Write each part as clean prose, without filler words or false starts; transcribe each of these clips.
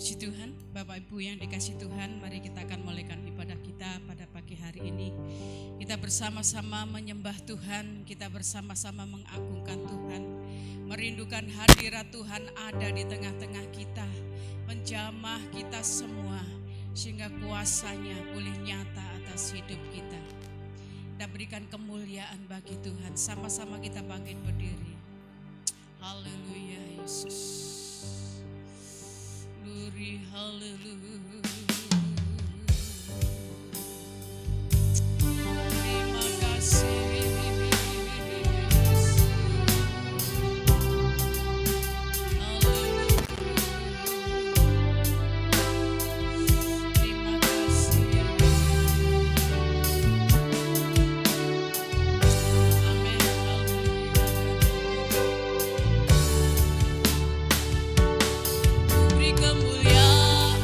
Puji Tuhan, Bapak Ibu yang dikasih Tuhan, mari kita akan mulaikan ibadah kita pada pagi hari ini. Kita bersama-sama menyembah Tuhan, kita bersama-sama mengagungkan Tuhan, merindukan hadirat Tuhan ada di tengah-tengah kita, menjamah kita semua, sehingga kuasanya boleh nyata atas hidup kita. Kita berikan kemuliaan bagi Tuhan, sama-sama kita bangkit berdiri. Haleluya Yesus. Glory, hallelujah. Terima kasih. Kemuliaan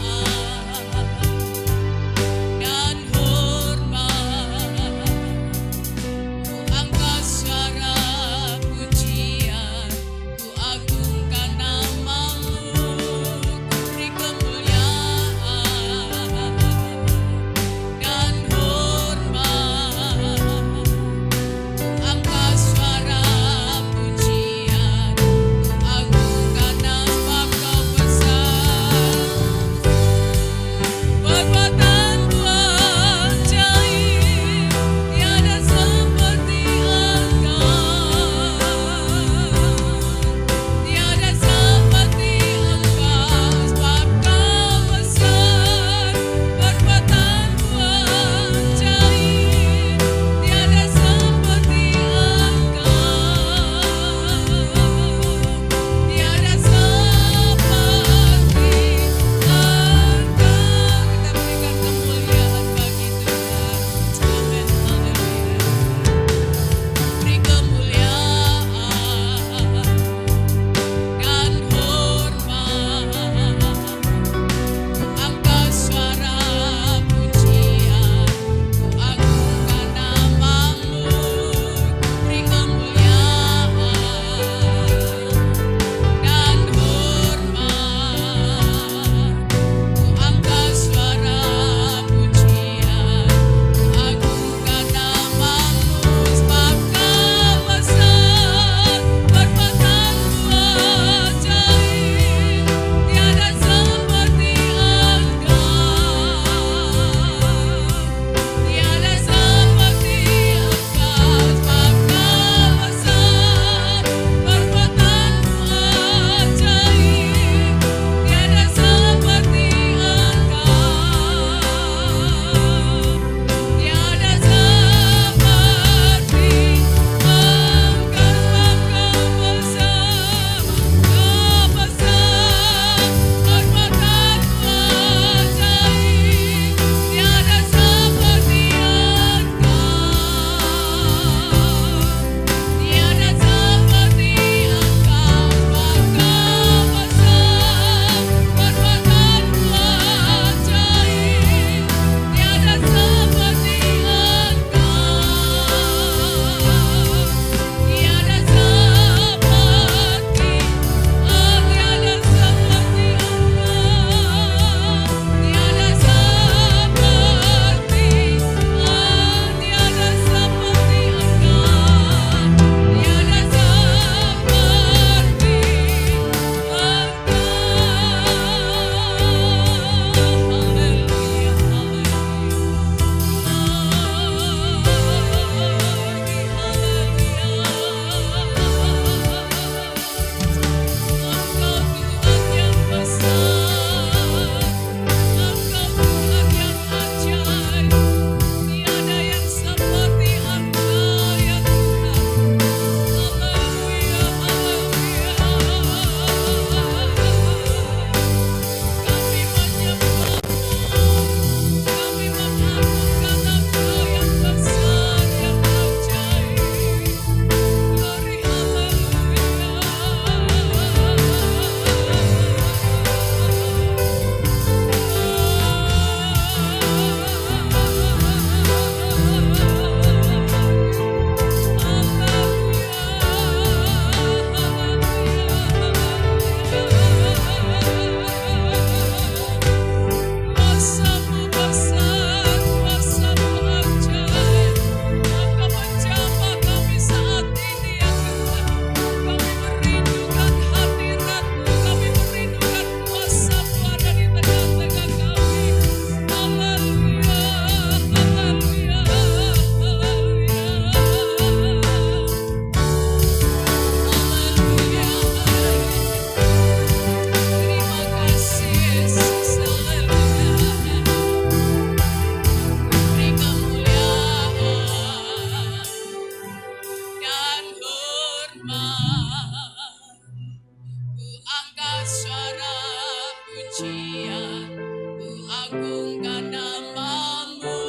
pujian, ku agungkan namamu,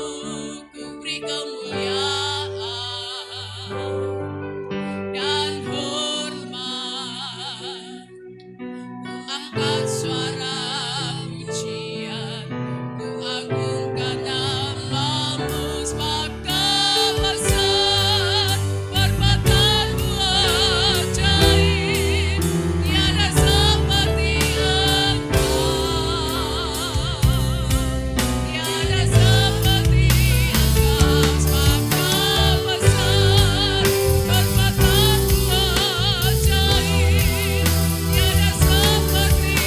ku beri kemuliaan dan hormat. Ku angkat suara pujian, ku agungkan namamu, sebab Kau besar, perbuatanmu ajaib, tiada seperti Engkau, tiada seperti Engkau, sebab Kau besar, perbuatanmu ajaib, tiada seperti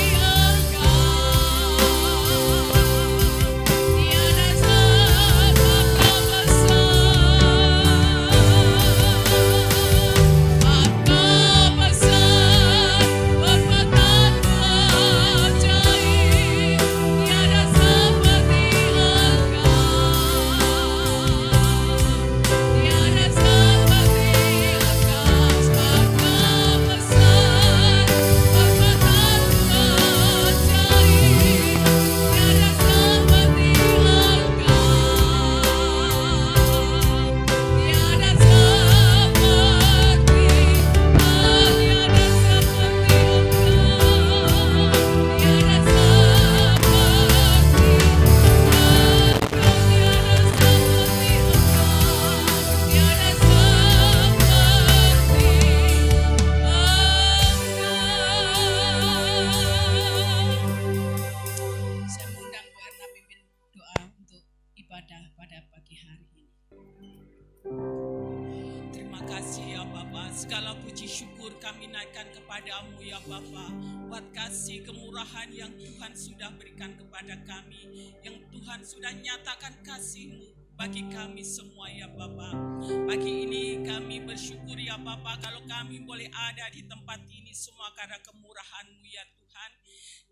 Saya mengundang Bu Erna pimpin doa untuk ibadah pada pagi hari ini. Terima kasih ya Bapa, segala puji syukur kami naikkan kepadamu ya Bapa, buat kasih kemurahan yang Tuhan sudah berikan kepada kami, yang Tuhan sudah nyatakan kasih-Mu bagi kami semua ya Bapa. Pagi ini kami bersyukur ya Bapa, kalau kami boleh ada di tempat ini semua karena kemurahan-Mu ya Tuhan.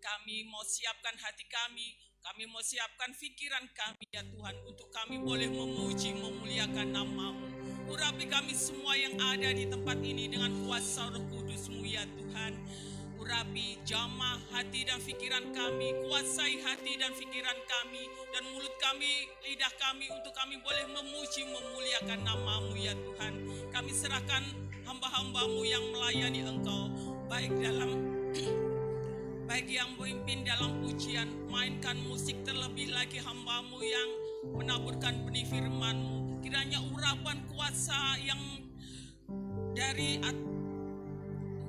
Kami mau siapkan hati kami mau siapkan pikiran kami ya Tuhan, untuk kami boleh memuji, memuliakan nama-Mu. Urapi kami semua yang ada di tempat ini dengan kuasa Roh Kudus-Mu ya Tuhan. Urapi jamah hati dan pikiran kami, kuasai hati dan pikiran kami, dan mulut kami, lidah kami, untuk kami boleh memuji, memuliakan nama-Mu ya Tuhan. Kami serahkan hamba-hamba-Mu yang melayani Engkau, baik yang memimpin dalam pujian, mainkan musik, terlebih lagi hamba-Mu yang menaburkan benih firman-Mu. Kiranya urapan kuasa yang dari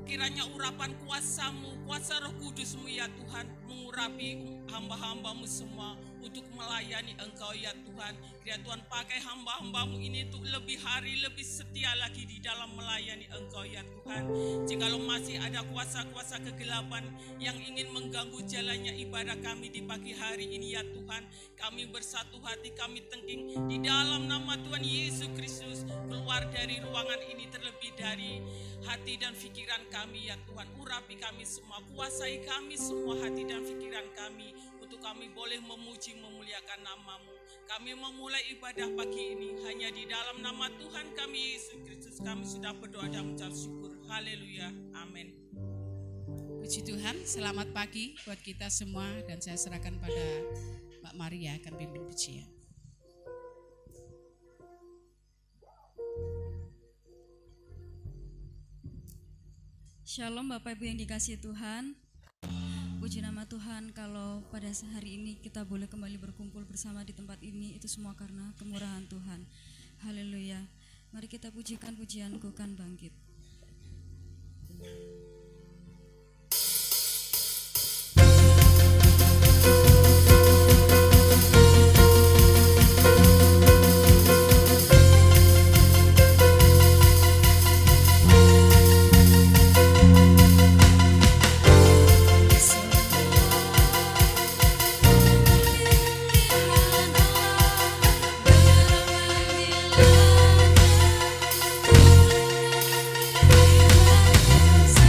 kiranya urapan kuasa-Mu, kuasa Roh Kudus-Mu ya Tuhan, mengurapi hamba-hamba-Mu semua untuk melayani Engkau ya Tuhan. Kiranya Tuhan pakai hamba-hamba-Mu ini untuk lebih hari, lebih setia lagi di dalam melayani Engkau ya Tuhan. Jikalau masih ada kuasa-kuasa kegelapan yang ingin mengganggu jalannya ibadah kami di pagi hari ini ya Tuhan, kami bersatu hati, kami tengking di dalam nama Tuhan Yesus Kristus, keluar dari ruangan ini, terlebih dari hati dan pikiran kami ya Tuhan. Urapi kami semua, kuasai kami semua hati dan pikiran kami, untuk kami boleh memuji, memuliakan nama-Mu. Kami memulai ibadah pagi ini hanya di dalam nama Tuhan kami Yesus Kristus. Kami sudah berdoa dan mengucap syukur. Haleluya, amin. Puji Tuhan, selamat pagi buat kita semua, dan saya serahkan pada Mbak Maria akan pimpin pujian. Shalom Bapak Ibu yang dikasihi Tuhan. Puji nama Tuhan, kalau pada hari ini kita boleh kembali berkumpul bersama di tempat ini, itu semua karena kemurahan Tuhan. Haleluya. Mari kita pujikan pujianku kan bangkit. Sa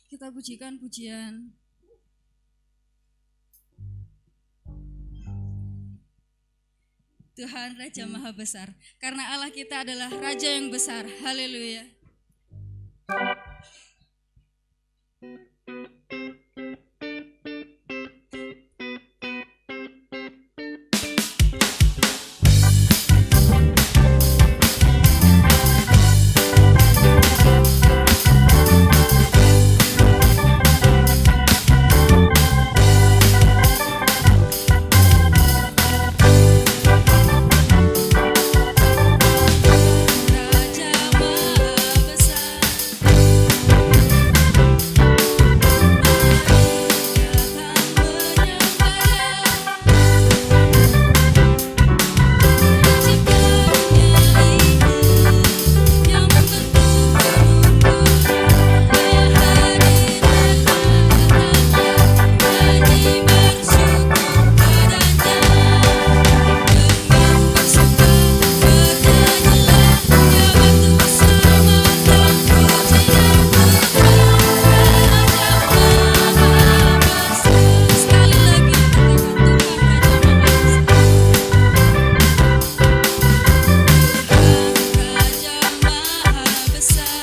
Kita pujikan pujian Tuhan Raja Maha Besar. Karena Allah kita adalah Raja yang besar. Haleluya. Raja Maha Besar,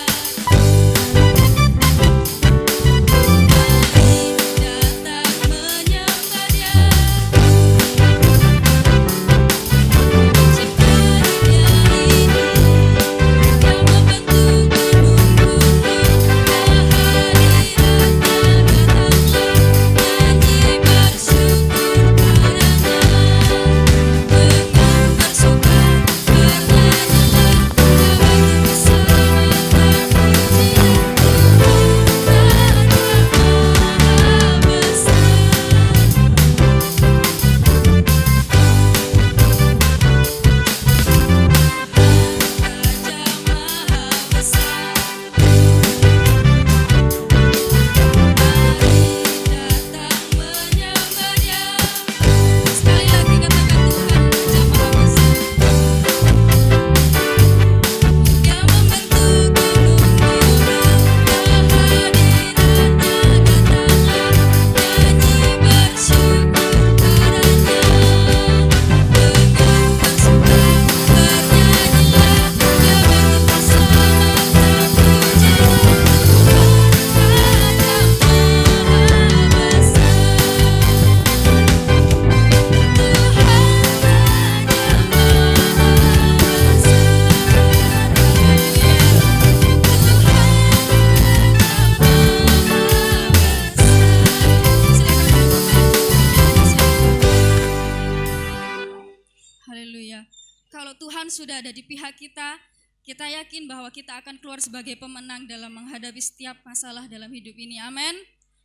sudah ada di pihak kita, kita yakin bahwa kita akan keluar sebagai pemenang dalam menghadapi setiap masalah dalam hidup ini. Amin.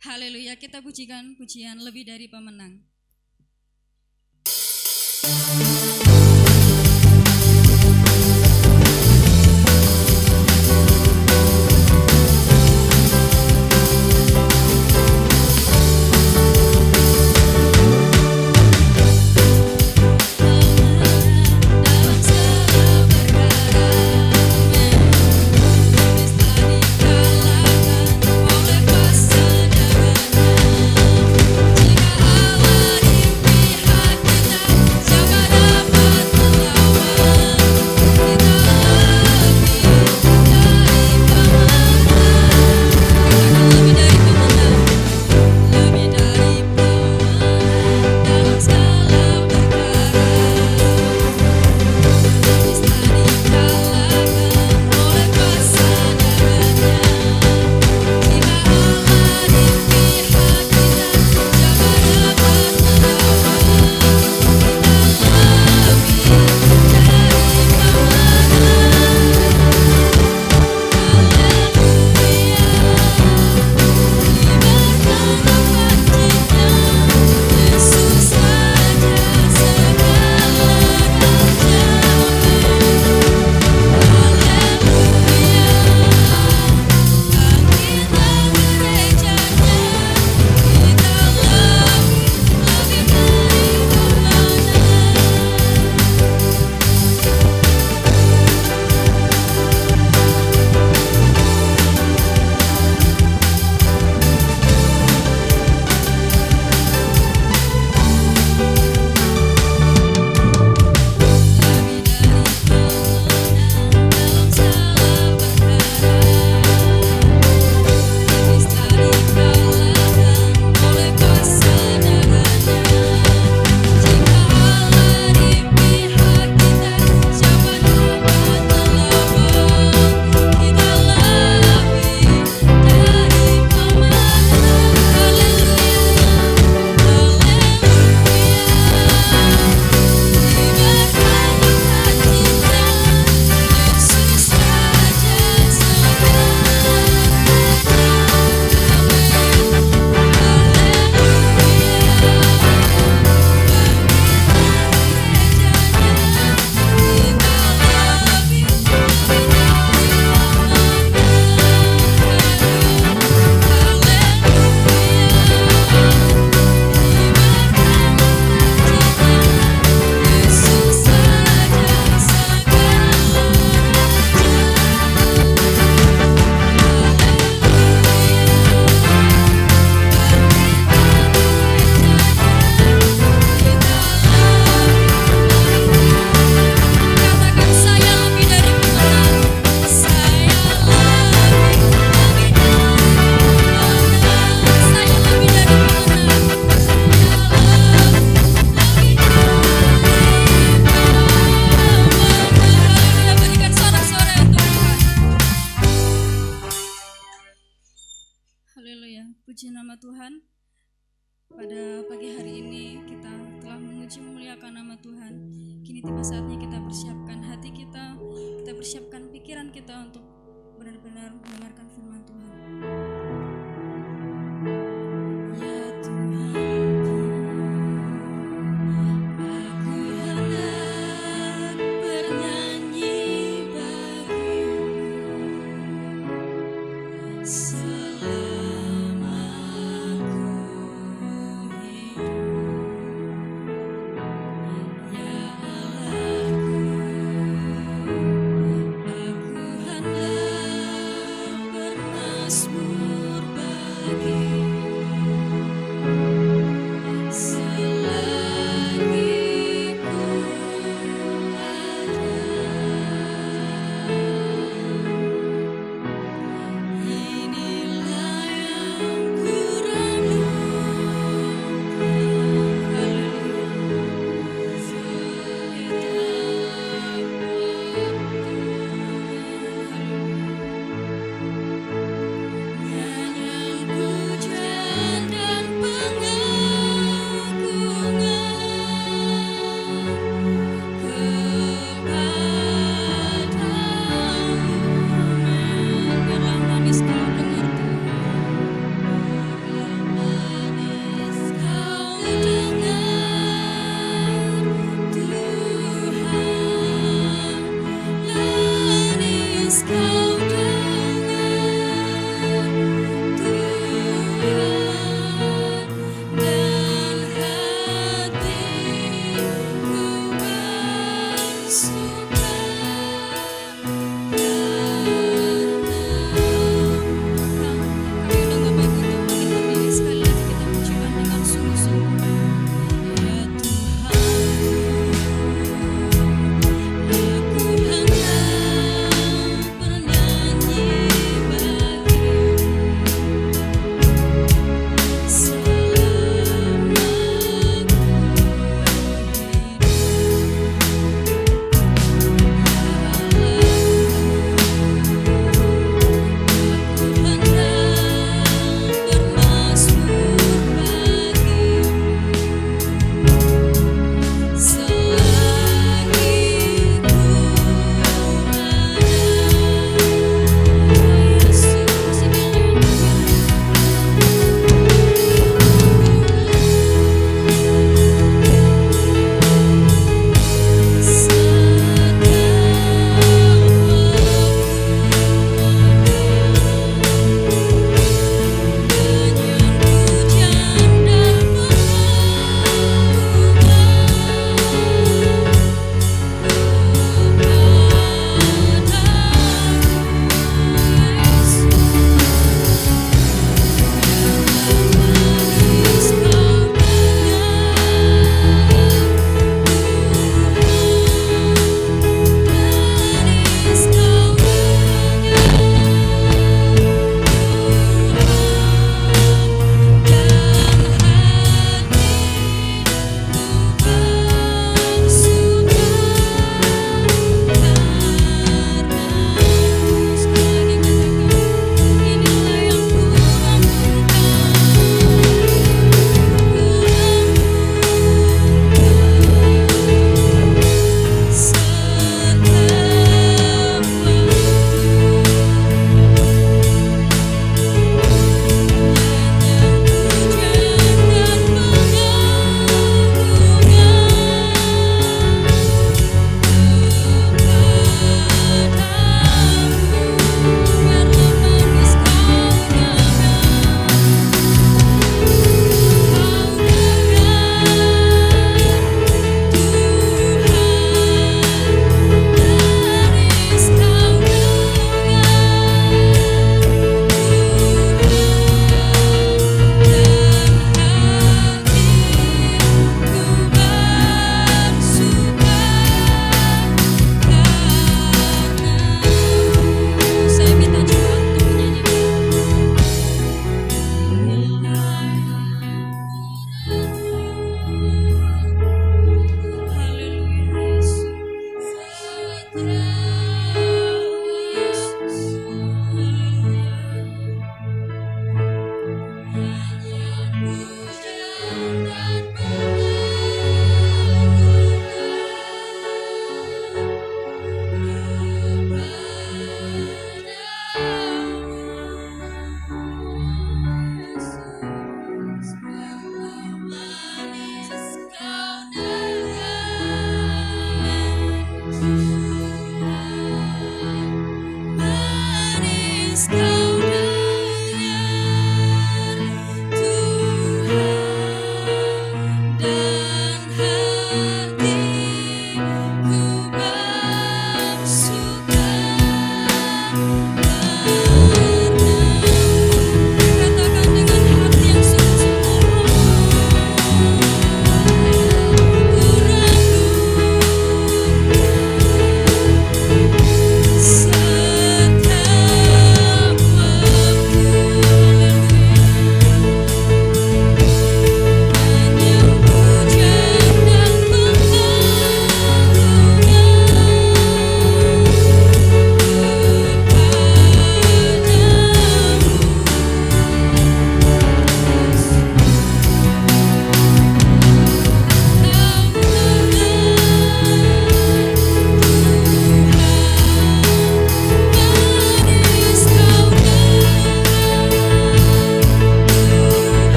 Haleluya, kita pujikan pujian lebih dari pemenang. Jika Puji nama Tuhan. Pada pagi hari ini kita telah memuji memuliakan nama Tuhan. Kini tiba saatnya kita persiapkan hati kita persiapkan pikiran kita untuk benar-benar mendengarkan firman Tuhan. Ya Tuhanku, aku hendak bernyanyi bagimu selama aku hidup. Ya Allahku, aku hendak bermazmur bagimu selagi ku ada. Inilah yang ku renungkan. Haleluya.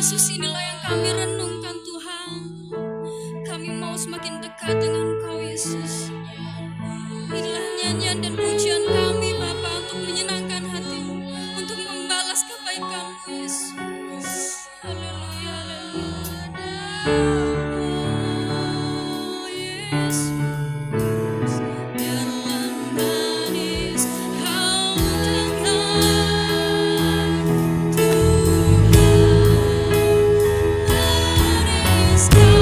Yesus, inilah yang kami renungkan Tuhan. Kami mau semakin dekat dengan Engkau Yesus. Inilah nyanyian dan pujian kami Bapa, untuk menyenangkan hati-Mu, untuk membalas kebaikan-Mu Yesus. Haleluya, haleluya. Oh, Yesus. Dalam manis Kau dengar Tuhan, manis Kau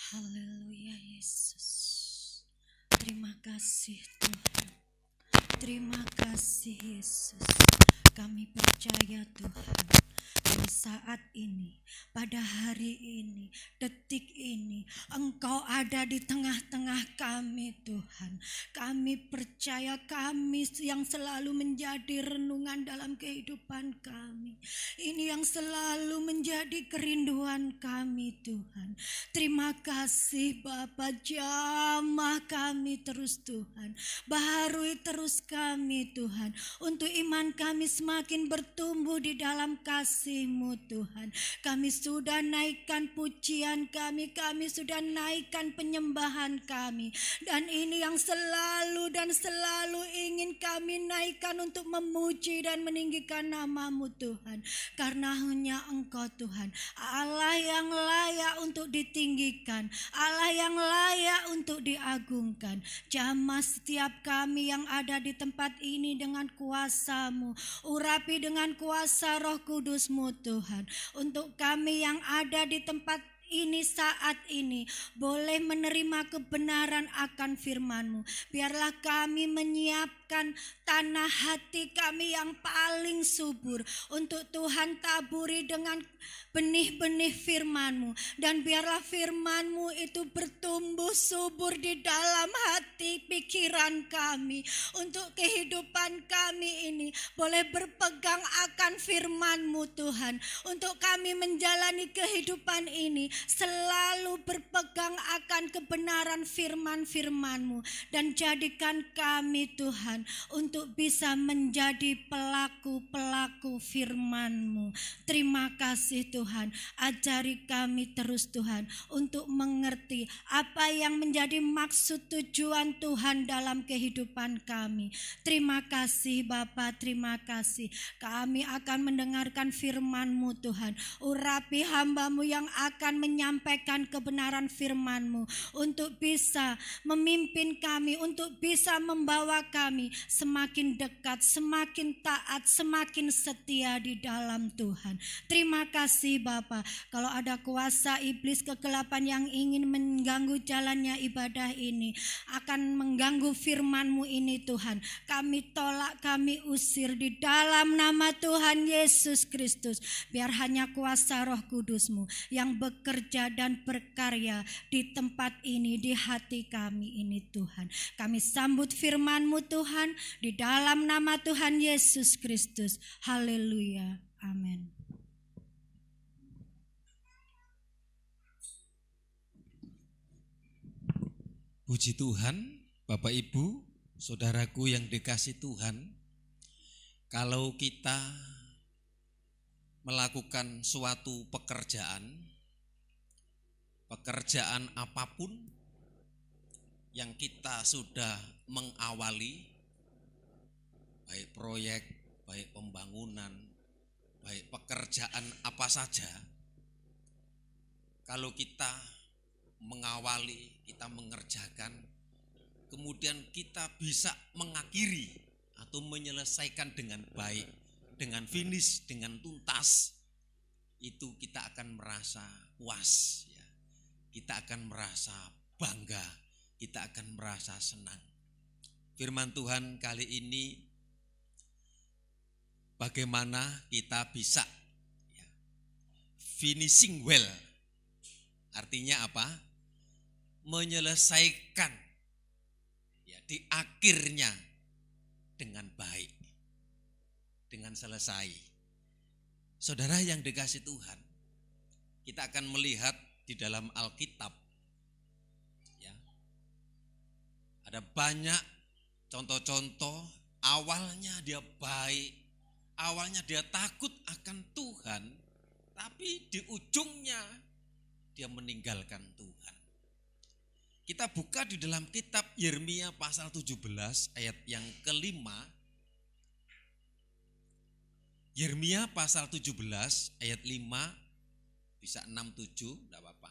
Haleluya Yesus. Terima kasih Tuhan. Terima kasih Yesus. Kami percaya Tuhan, di saat ini, pada hari ini, detik ini, Engkau ada di tengah-tengah kami Tuhan. Kami percaya kami yang selalu menjadi renungan dalam kehidupan kami. Ini yang selalu menjadi kerinduan kami Tuhan. Terima kasih Bapa, jamah kami terus Tuhan. Baharui terus kami Tuhan. Untuk iman kami semakin bertumbuh di dalam kasih-Mu Tuhan. Kami sudah naikkan pujian kami sudah naikkan penyembahan kami. Dan ini yang selalu dan selalu ingin kami naikkan untuk memuji dan meninggikan nama-Mu Tuhan. Karena hanya Engkau Tuhan, Allah yang layak untuk ditinggikan, Allah yang layak untuk diagungkan. Jamah setiap kami yang ada di tempat ini dengan kuasa-Mu. Urapi dengan kuasa Roh Kudus-Mu Tuhan. Untuk kami yang ada di tempat ini saat ini boleh menerima kebenaran akan firman-Mu. Biarlah kami menyiapkan tanah hati kami yang paling subur untuk Tuhan taburi dengan benih-benih firman-Mu. Dan biarlah firman-Mu itu bertumbuh subur di dalam hati pikiran kami. Untuk kehidupan kami ini boleh berpegang akan firman-Mu Tuhan. Untuk kami menjalani kehidupan ini selalu berpegang akan kebenaran firman-firman-Mu. Dan jadikan kami Tuhan untuk bisa menjadi pelaku-pelaku firman-Mu. Terima kasih Tuhan, ajari kami terus Tuhan untuk mengerti apa yang menjadi maksud tujuan Tuhan dalam kehidupan kami. Terima kasih Bapa, terima kasih. Kami akan mendengarkan firman-Mu Tuhan. Urapi hamba-Mu yang akan menyampaikan kebenaran firman-Mu untuk bisa memimpin kami, untuk bisa membawa kami semakin dekat, semakin taat, semakin setia di dalam Tuhan. Terima kasih kasih Bapa. Kalau ada kuasa iblis kegelapan yang ingin mengganggu jalannya ibadah ini, akan mengganggu firman-Mu ini Tuhan, kami tolak, kami usir di dalam nama Tuhan Yesus Kristus. Biar hanya kuasa Roh Kudus-Mu yang bekerja dan berkarya di tempat ini, di hati kami ini Tuhan. Kami sambut firman-Mu Tuhan di dalam nama Tuhan Yesus Kristus. Haleluya. Amin. Puji Tuhan, Bapak Ibu, saudaraku yang dikasih Tuhan, kalau kita melakukan suatu pekerjaan apapun yang kita sudah mengawali, baik proyek, baik pembangunan, baik pekerjaan apa saja, kalau kita mengawali, kita mengerjakan, kemudian kita bisa mengakhiri atau menyelesaikan dengan baik, dengan finish, dengan tuntas, itu kita akan merasa puas, ya. Kita akan merasa bangga, kita akan merasa senang. Firman Tuhan kali ini, bagaimana kita bisa finishing well, artinya apa? Menyelesaikan di akhirnya dengan baik, dengan selesai. Saudara yang dikasih Tuhan, kita akan melihat di dalam Alkitab, ya, ada banyak contoh-contoh. Awalnya dia baik, awalnya dia takut akan Tuhan, tapi di ujungnya dia meninggalkan Tuhan. Kita buka di dalam kitab Yeremia pasal 17 ayat yang kelima. Yeremia pasal 17 ayat 5, bisa 6-7, tidak apa-apa.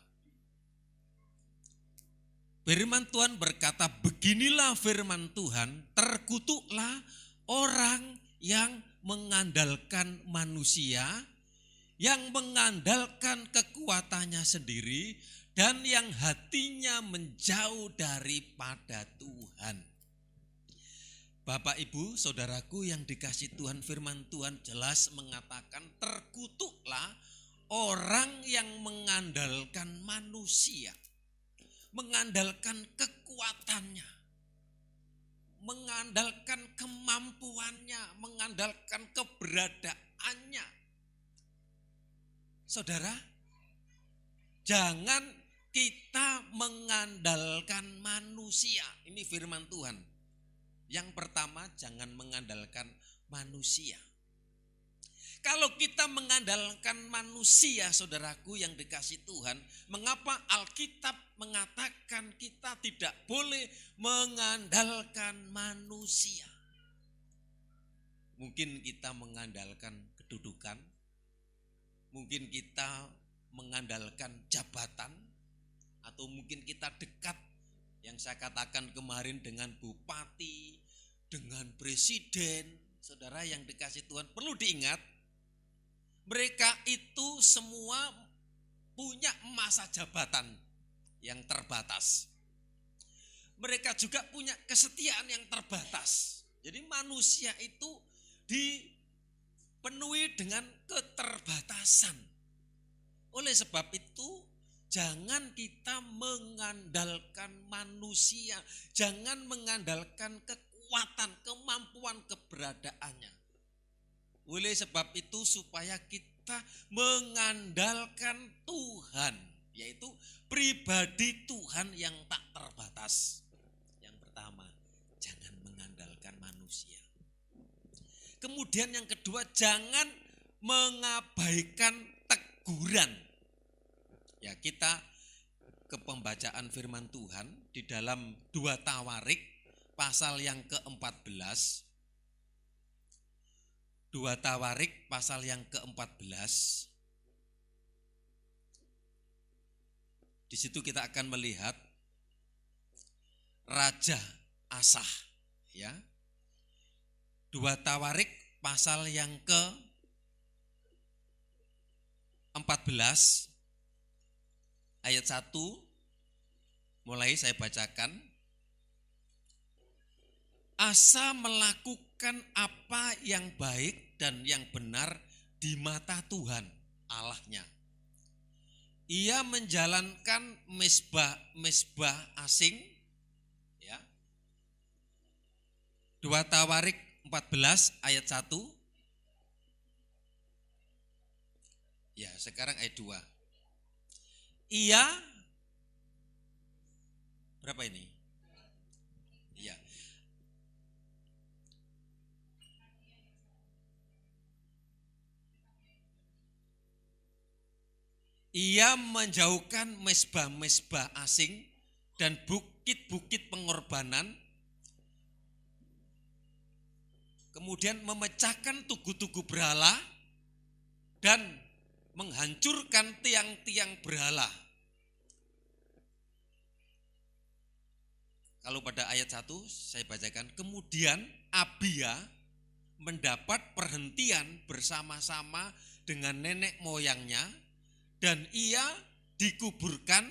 Firman Tuhan berkata, beginilah firman Tuhan, terkutuklah orang yang mengandalkan manusia, yang mengandalkan kekuatannya sendiri, dan yang hatinya menjauh daripada Tuhan. Bapak, Ibu, saudaraku yang dikasih Tuhan, firman Tuhan jelas mengatakan terkutuklah orang yang mengandalkan manusia, mengandalkan kekuatannya, mengandalkan kemampuannya, mengandalkan keberadaannya. Saudara, jangan kita mengandalkan manusia. Ini firman Tuhan. Yang pertama, jangan mengandalkan manusia. Kalau kita mengandalkan manusia, saudaraku yang dikasih Tuhan, mengapa Alkitab mengatakan kita tidak boleh mengandalkan manusia? Mungkin kita mengandalkan kedudukan, mungkin kita mengandalkan jabatan, atau mungkin kita dekat, yang saya katakan kemarin, dengan bupati, dengan presiden. Saudara yang dikasih Tuhan, perlu diingat, mereka itu semua punya masa jabatan yang terbatas. Mereka juga punya kesetiaan yang terbatas. Jadi manusia itu dipenuhi dengan keterbatasan. Oleh sebab itu, jangan kita mengandalkan manusia, jangan mengandalkan kekuatan, kemampuan, keberadaannya. Oleh sebab itu, supaya kita mengandalkan Tuhan, yaitu pribadi Tuhan yang tak terbatas. Yang pertama, jangan mengandalkan manusia. Kemudian yang kedua, jangan mengabaikan teguran. Ya, kita ke pembacaan firman Tuhan di dalam 2 Tawarik pasal yang ke-14. 2 Tawarik pasal yang ke-14. Di situ kita akan melihat Raja Asah, ya. 2 Tawarik pasal yang 14 ayat 1 mulai saya bacakan. Asa melakukan apa yang baik dan yang benar di mata Tuhan Allahnya. Ia menjalankan mesbah asing, ya. 2 Tawarik 14 ayat 1. Ya, sekarang ayat 2. Ia berapa ini? Iya. Ia menjauhkan mesbah-mesbah asing dan bukit-bukit pengorbanan, kemudian memecahkan tugu-tugu berhala dan menghancurkan tiang-tiang berhala. Kalau pada ayat 1 saya bacakan, kemudian Abia mendapat perhentian bersama-sama dengan nenek moyangnya dan ia dikuburkan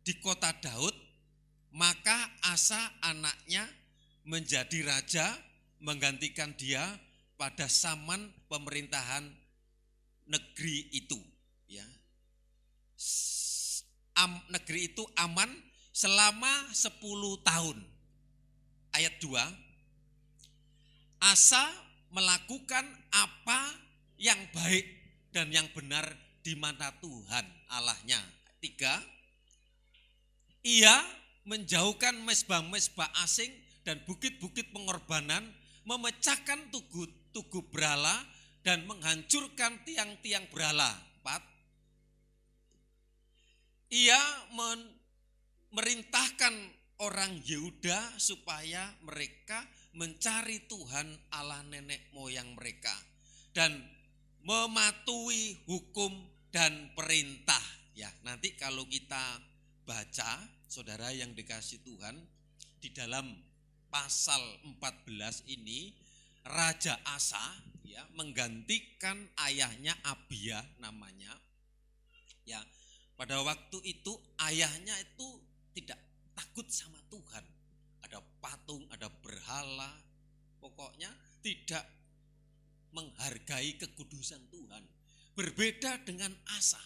di kota Daud, maka Asa anaknya menjadi raja menggantikan dia pada zaman pemerintahan negeri itu, ya. Negeri itu aman selama 10 tahun. Ayat 2. Asa melakukan apa yang baik dan yang benar di mata Tuhan Allahnya. 3. Ia menjauhkan mesbah-mesbah asing dan bukit-bukit pengorbanan, memecahkan tugu berhala dan menghancurkan tiang-tiang berhala. 4. Ia merintahkan orang Yehuda supaya mereka mencari Tuhan Allah nenek moyang mereka dan mematuhi hukum dan perintah. Ya, nanti kalau kita baca, saudara yang dikasih Tuhan, di dalam pasal 14 ini Raja Asa, ya, menggantikan ayahnya Abia namanya. Ya, pada waktu itu ayahnya itu tidak takut sama Tuhan. Ada patung, ada berhala, pokoknya tidak menghargai kekudusan Tuhan. Berbeda dengan Asa.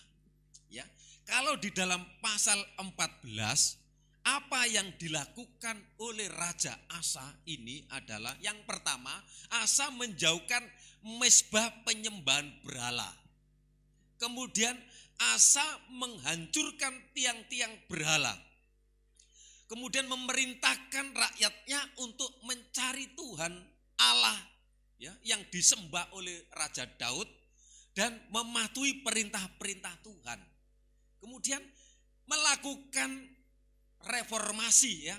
Ya, kalau di dalam pasal 14, apa yang dilakukan oleh Raja Asa ini adalah yang pertama, Asa menjauhkan mesbah penyembahan berhala. Kemudian Asa menghancurkan tiang-tiang berhala. Kemudian memerintahkan rakyatnya untuk mencari Tuhan Allah, ya, yang disembah oleh Raja Daud dan mematuhi perintah-perintah Tuhan. Kemudian melakukan reformasi, ya,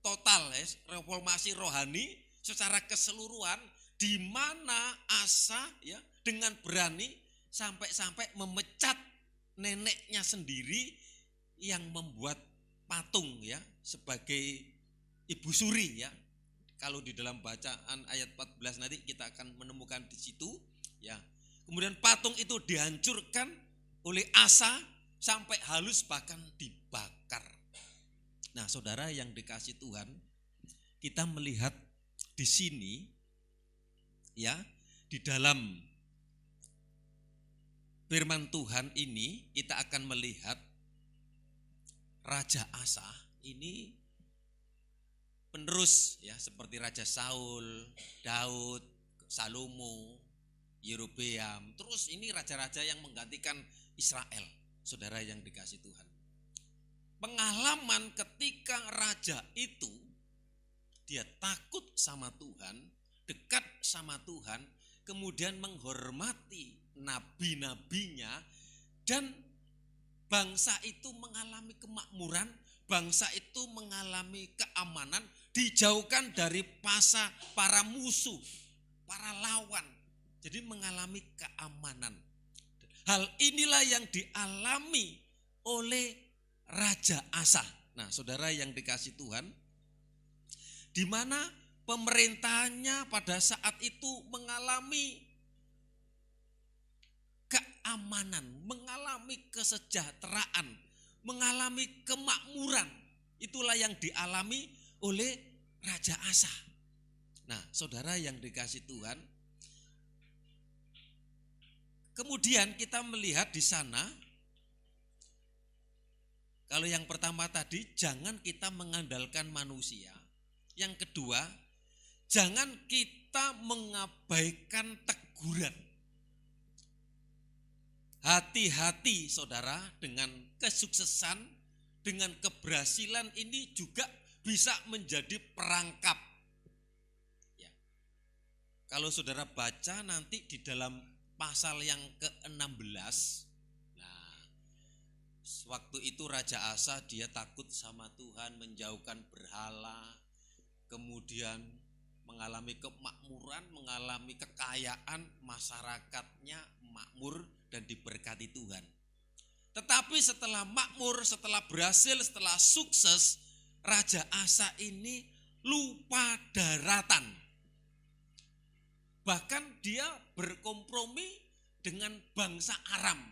total, ya, reformasi rohani secara keseluruhan, di mana Asa, ya, dengan berani sampai-sampai memecat neneknya sendiri yang membuat patung, ya, sebagai ibu suri, ya. Kalau di dalam bacaan ayat 14 nanti kita akan menemukan di situ, ya. Kemudian patung itu dihancurkan oleh Asa sampai halus bahkan dibakar. Nah, saudara yang dikasih Tuhan, kita melihat di sini, ya, di dalam firman Tuhan ini kita akan melihat Raja Asa ini penerus, ya, seperti Raja Saul, Daud, Salomo, Yerobeam. Terus ini raja-raja yang menggantikan Israel, saudara yang dikasih Tuhan. Pengalaman ketika raja itu dia takut sama Tuhan, dekat sama Tuhan, kemudian menghormati nabi-nabinya, dan bangsa itu mengalami kemakmuran, bangsa itu mengalami keamanan, dijauhkan dari para musuh, para lawan. Jadi mengalami keamanan. Hal inilah yang dialami oleh Raja Asa. Nah, saudara yang dikasih Tuhan, di mana pemerintahannya pada saat itu mengalami keamanan, mengalami kesejahteraan, mengalami kemakmuran. Itulah yang dialami oleh Raja Asa. Nah, saudara yang dikasih Tuhan, kemudian kita melihat di sana, kalau yang pertama tadi, jangan kita mengandalkan manusia. Yang kedua, jangan kita mengabaikan teguran. Hati-hati saudara, dengan kesuksesan, dengan keberhasilan ini juga bisa menjadi perangkap. Ya. Kalau saudara baca nanti di dalam pasal yang ke-16, nah, waktu itu Raja Asa dia takut sama Tuhan, menjauhkan berhala, kemudian mengalami kemakmuran, mengalami kekayaan, masyarakatnya makmur dan diberkati Tuhan. Tetapi setelah makmur, setelah berhasil, setelah sukses, Raja Asa ini lupa daratan. Bahkan dia berkompromi dengan bangsa Aram.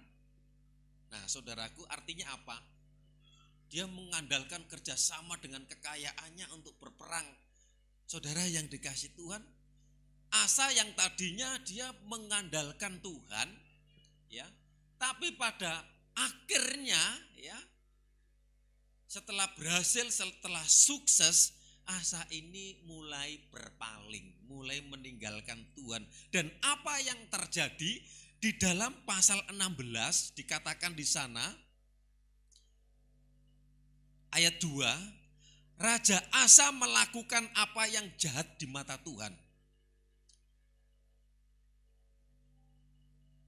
Nah, saudaraku, artinya apa? Dia mengandalkan kerjasama dengan kekayaannya untuk berperang. Saudara yang dikasih Tuhan, Asa yang tadinya dia mengandalkan Tuhan, ya, tapi pada akhirnya, ya, setelah berhasil, setelah sukses, Asa ini mulai berpaling, mulai meninggalkan Tuhan. Dan apa yang terjadi di dalam pasal 16 dikatakan di sana, ayat 2, Raja Asa melakukan apa yang jahat di mata Tuhan.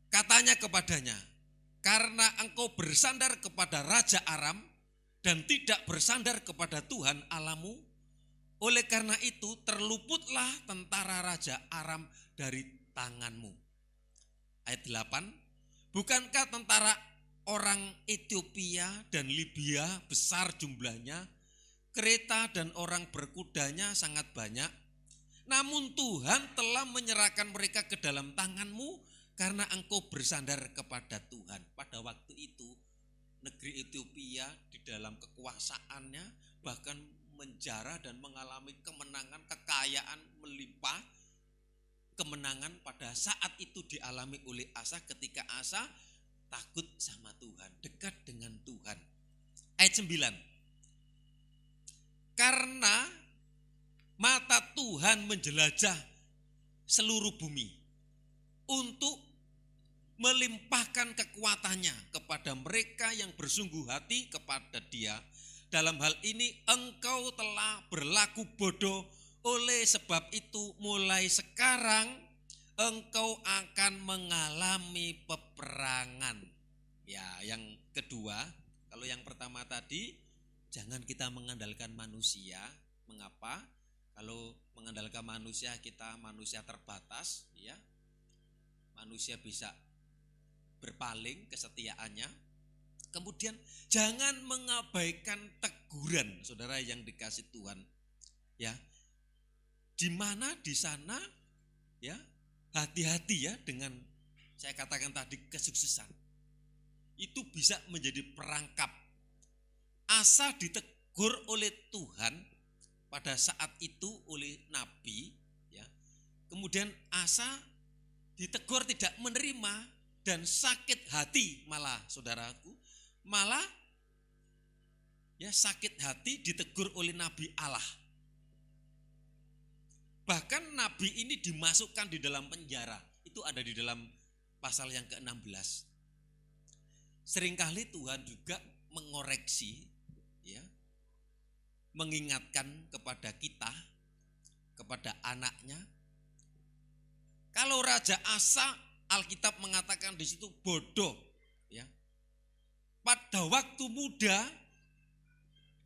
Katanya kepadanya, karena engkau bersandar kepada Raja Aram dan tidak bersandar kepada Tuhan Allahmu, oleh karena itu terluputlah tentara Raja Aram dari tanganmu. Ayat 8, bukankah tentara orang Ethiopia dan Libya besar jumlahnya, kereta dan orang berkudanya sangat banyak, namun Tuhan telah menyerahkan mereka ke dalam tanganmu karena engkau bersandar kepada Tuhan. Pada waktu itu negeri Ethiopia di dalam kekuasaannya bahkan menjara dan mengalami kemenangan, kekayaan melimpah. Kemenangan pada saat itu dialami oleh Asa ketika Asa takut sama Tuhan, dekat dengan Tuhan. Ayat 9, karena mata Tuhan menjelajah seluruh bumi untuk melimpahkan kekuatannya kepada mereka yang bersungguh hati kepada Dia. Dalam hal ini engkau telah berlaku bodoh, oleh sebab itu mulai sekarang engkau akan mengalami peperangan. Ya, yang kedua, kalau yang pertama tadi jangan kita mengandalkan manusia. Mengapa? Kalau mengandalkan manusia, kita manusia terbatas, ya. Manusia bisa berpaling kesetiaannya. Kemudian jangan mengabaikan teguran, saudara yang dikasih Tuhan. Ya, di mana di sana, ya, hati-hati ya dengan saya katakan tadi kesuksesan. Itu bisa menjadi perangkap. Asa ditegur oleh Tuhan pada saat itu oleh nabi, ya. Kemudian Asa ditegur tidak menerima dan sakit hati, malah saudaraku, malah ya sakit hati ditegur oleh nabi Allah. Bahkan nabi ini dimasukkan di dalam penjara. Itu ada di dalam pasal yang ke-16. Seringkali Tuhan juga mengoreksi, ya, mengingatkan kepada kita, kepada anaknya. Kalau Raja Asa, Alkitab mengatakan di situ bodoh, ya. Pada waktu muda,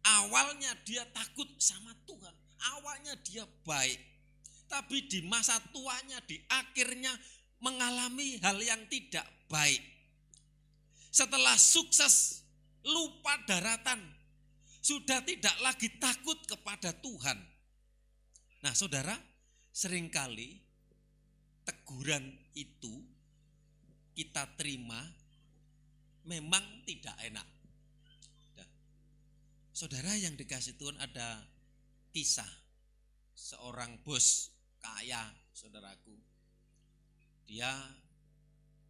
awalnya dia takut sama Tuhan, awalnya dia baik, tapi di masa tuanya, di akhirnya mengalami hal yang tidak baik. Setelah sukses, lupa daratan, sudah tidak lagi takut kepada Tuhan. Nah, saudara, seringkali teguran itu kita terima memang tidak enak. Nah, saudara yang dikasih Tuhan, ada kisah seorang bos kaya, saudaraku. Dia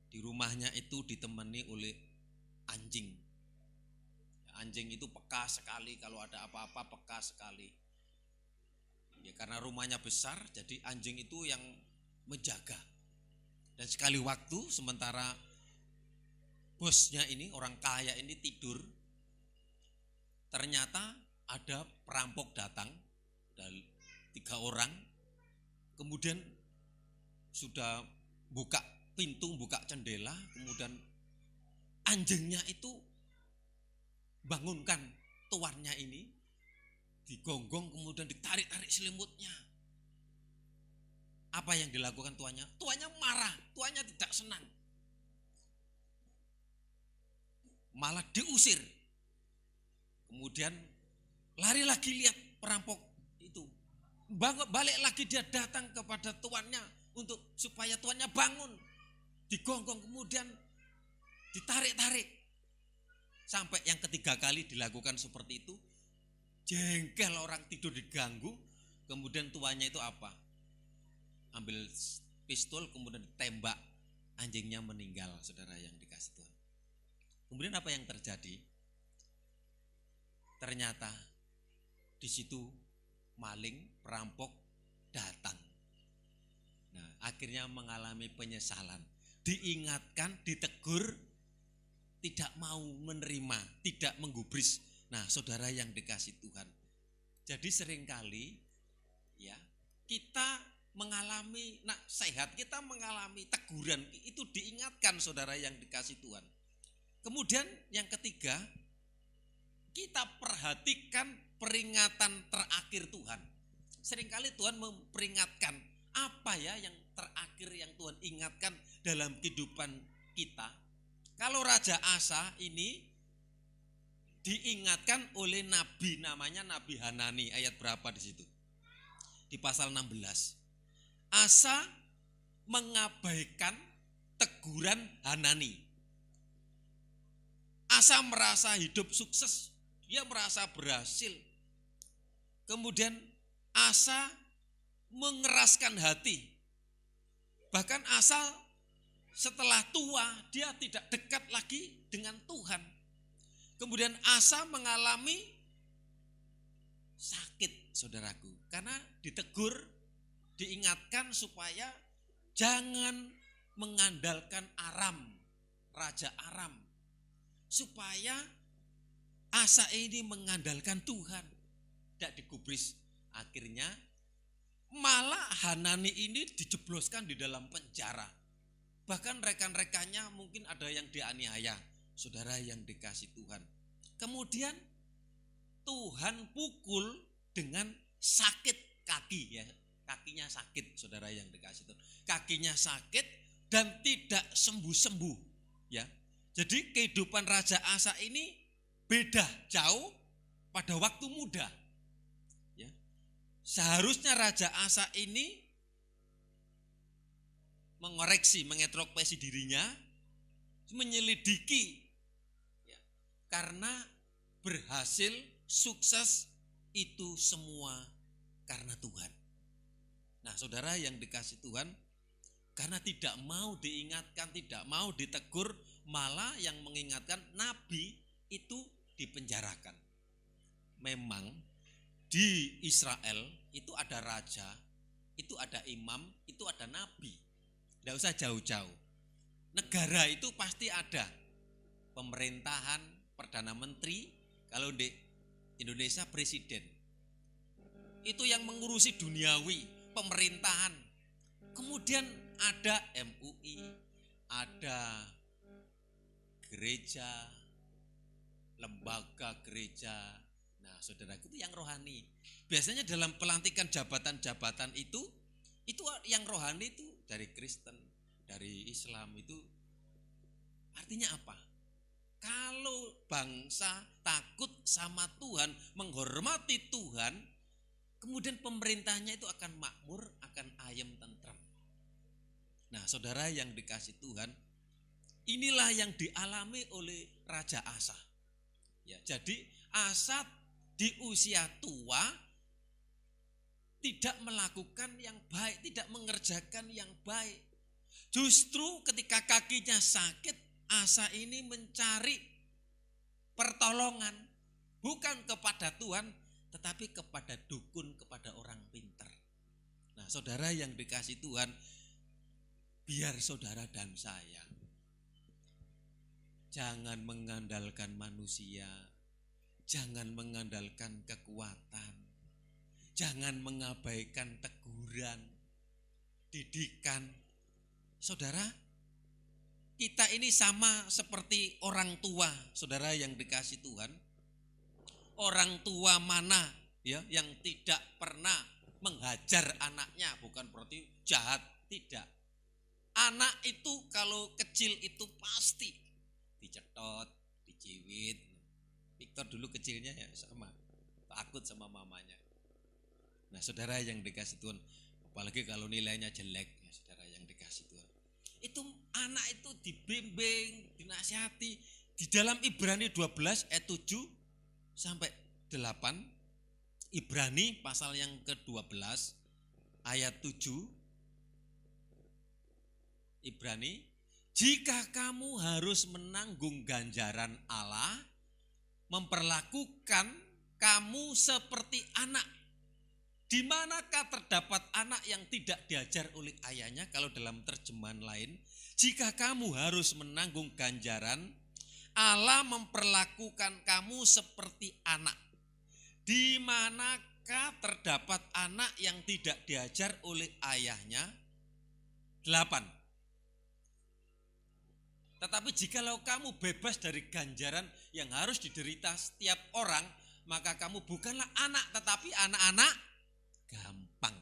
di rumahnya itu ditemani oleh anjing. Anjing itu peka sekali, kalau ada apa-apa peka sekali. Ya, karena rumahnya besar, jadi anjing itu yang menjaga. Dan sekali waktu, sementara bosnya ini, orang kaya ini tidur, ternyata ada perampok datang, dari 3 orang, kemudian sudah buka pintu, buka jendela, kemudian anjingnya itu bangunkan tuannya ini, digonggong, kemudian ditarik-tarik selimutnya. Apa yang dilakukan tuannya? Tuannya marah, tuannya tidak senang, malah diusir. Kemudian lari lagi, lihat perampok itu, balik lagi dia datang kepada tuannya untuk supaya tuannya bangun, digonggong, kemudian ditarik-tarik. Sampai yang ketiga kali dilakukan seperti itu, jengkel, orang tidur diganggu. Kemudian tuannya itu apa? Ambil pistol, kemudian ditembak, anjingnya meninggal, saudara yang dikasih Tuhan. Kemudian apa yang terjadi? Ternyata di situ maling, perampok datang. Nah, akhirnya mengalami penyesalan, diingatkan, ditegur, tidak mau menerima, tidak menggubris. Nah, saudara yang dikasih Tuhan, jadi seringkali ya kita mengalami nasihat, kita mengalami teguran, itu diingatkan, saudara yang dikasih Tuhan. Kemudian yang ketiga, kita perhatikan peringatan terakhir Tuhan. Seringkali Tuhan memperingatkan, apa ya yang terakhir yang Tuhan ingatkan dalam kehidupan kita. Kalau Raja Asa ini diingatkan oleh nabi, namanya Nabi Hanani. Ayat berapa di situ? Di pasal 16. Asa mengabaikan teguran Hanani. Asa merasa hidup sukses, dia merasa berhasil. Kemudian Asa mengeraskan hati. Bahkan Asa setelah tua, dia tidak dekat lagi dengan Tuhan. Kemudian Asa mengalami sakit, saudaraku, karena ditegur, diingatkan supaya jangan mengandalkan Aram, Raja Aram, supaya Asa ini mengandalkan Tuhan, tidak digubris. Akhirnya malah Hanani ini dijebloskan di dalam penjara. Bahkan rekan-rekannya mungkin ada yang dianiaya, saudara yang dikasih Tuhan. Kemudian Tuhan pukul dengan sakit kaki, ya. Kakinya sakit, saudara yang dikasih Tuhan. Kakinya sakit dan tidak sembuh-sembuh, ya. Jadi kehidupan Raja Asa ini beda jauh pada waktu muda, ya. Seharusnya Raja Asa ini mengoreksi, mengintrospeksi dirinya, menyelidiki, ya, karena berhasil, sukses itu semua karena Tuhan. Nah, saudara yang dikasih Tuhan, karena tidak mau diingatkan, tidak mau ditegur, malah yang mengingatkan nabi itu dipenjarakan. Memang di Israel itu ada raja, itu ada imam, itu ada nabi. Tidak usah jauh-jauh. Negara itu pasti ada pemerintahan, perdana menteri, kalau di Indonesia presiden. Itu yang mengurusi duniawi, pemerintahan. Kemudian ada MUI, ada gereja, lembaga gereja. Nah, saudara, itu yang rohani. Biasanya dalam pelantikan jabatan-jabatan itu yang rohani itu dari Kristen, dari Islam. Itu artinya apa? Kalau bangsa takut sama Tuhan, menghormati Tuhan, kemudian pemerintahnya itu akan makmur, akan ayem tentram. Nah, saudara yang dikasih Tuhan, Inilah yang dialami oleh Raja Asa. Ya, jadi Asa di usia tua tidak melakukan yang baik, tidak mengerjakan yang baik. Justru ketika kakinya sakit, Asa ini mencari pertolongan bukan kepada Tuhan, tetapi kepada dukun, kepada orang pintar. Nah, saudara yang dikasih Tuhan, biar saudara dan saya jangan mengandalkan manusia, jangan mengandalkan kekuatan, jangan mengabaikan teguran, didikan. Saudara, kita ini sama seperti orang tua, saudara yang dikasih Tuhan. Orang tua mana ya yang tidak pernah menghajar anaknya, bukan berarti jahat, tidak. Anak itu kalau kecil itu pasti dicetot, diciwit. Victor dulu kecilnya ya sama, takut sama mamanya. Nah, saudara yang dikasih Tuhan, apalagi kalau nilainya jelek, ya saudara yang dikasih Tuhan, itu anak itu dibimbing, dinasihati. Di dalam Ibrani 12 ayat 7 sampai 8, Ibrani pasal yang ke-12 ayat 7, Ibrani, jika kamu harus menanggung ganjaran Allah, memperlakukan kamu seperti anak. Di manakah terdapat anak yang tidak diajar oleh ayahnya? Kalau dalam terjemahan lain, jika kamu harus menanggung ganjaran, Allah memperlakukan kamu seperti anak. Di manakah terdapat anak yang tidak diajar oleh ayahnya? 8. Tetapi jikalau kamu bebas dari ganjaran yang harus diderita setiap orang, maka kamu bukanlah anak, tetapi anak-anak gampang.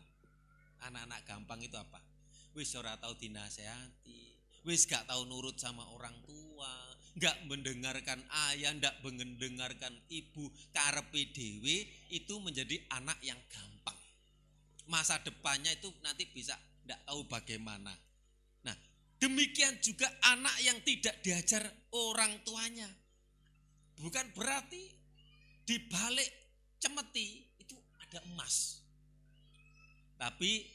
Anak-anak gampang itu apa? Wis ora tahu dinasehati, wis gak tahu nurut sama orang tua, gak mendengarkan ayah, gak mendengarkan ibu, karepe dhewe, itu menjadi anak yang gampang. Masa depannya itu nanti bisa gak tahu bagaimana. Nah, demikian juga anak yang tidak diajar orang tuanya. Bukan berarti di balik cemeti itu ada emas. Tapi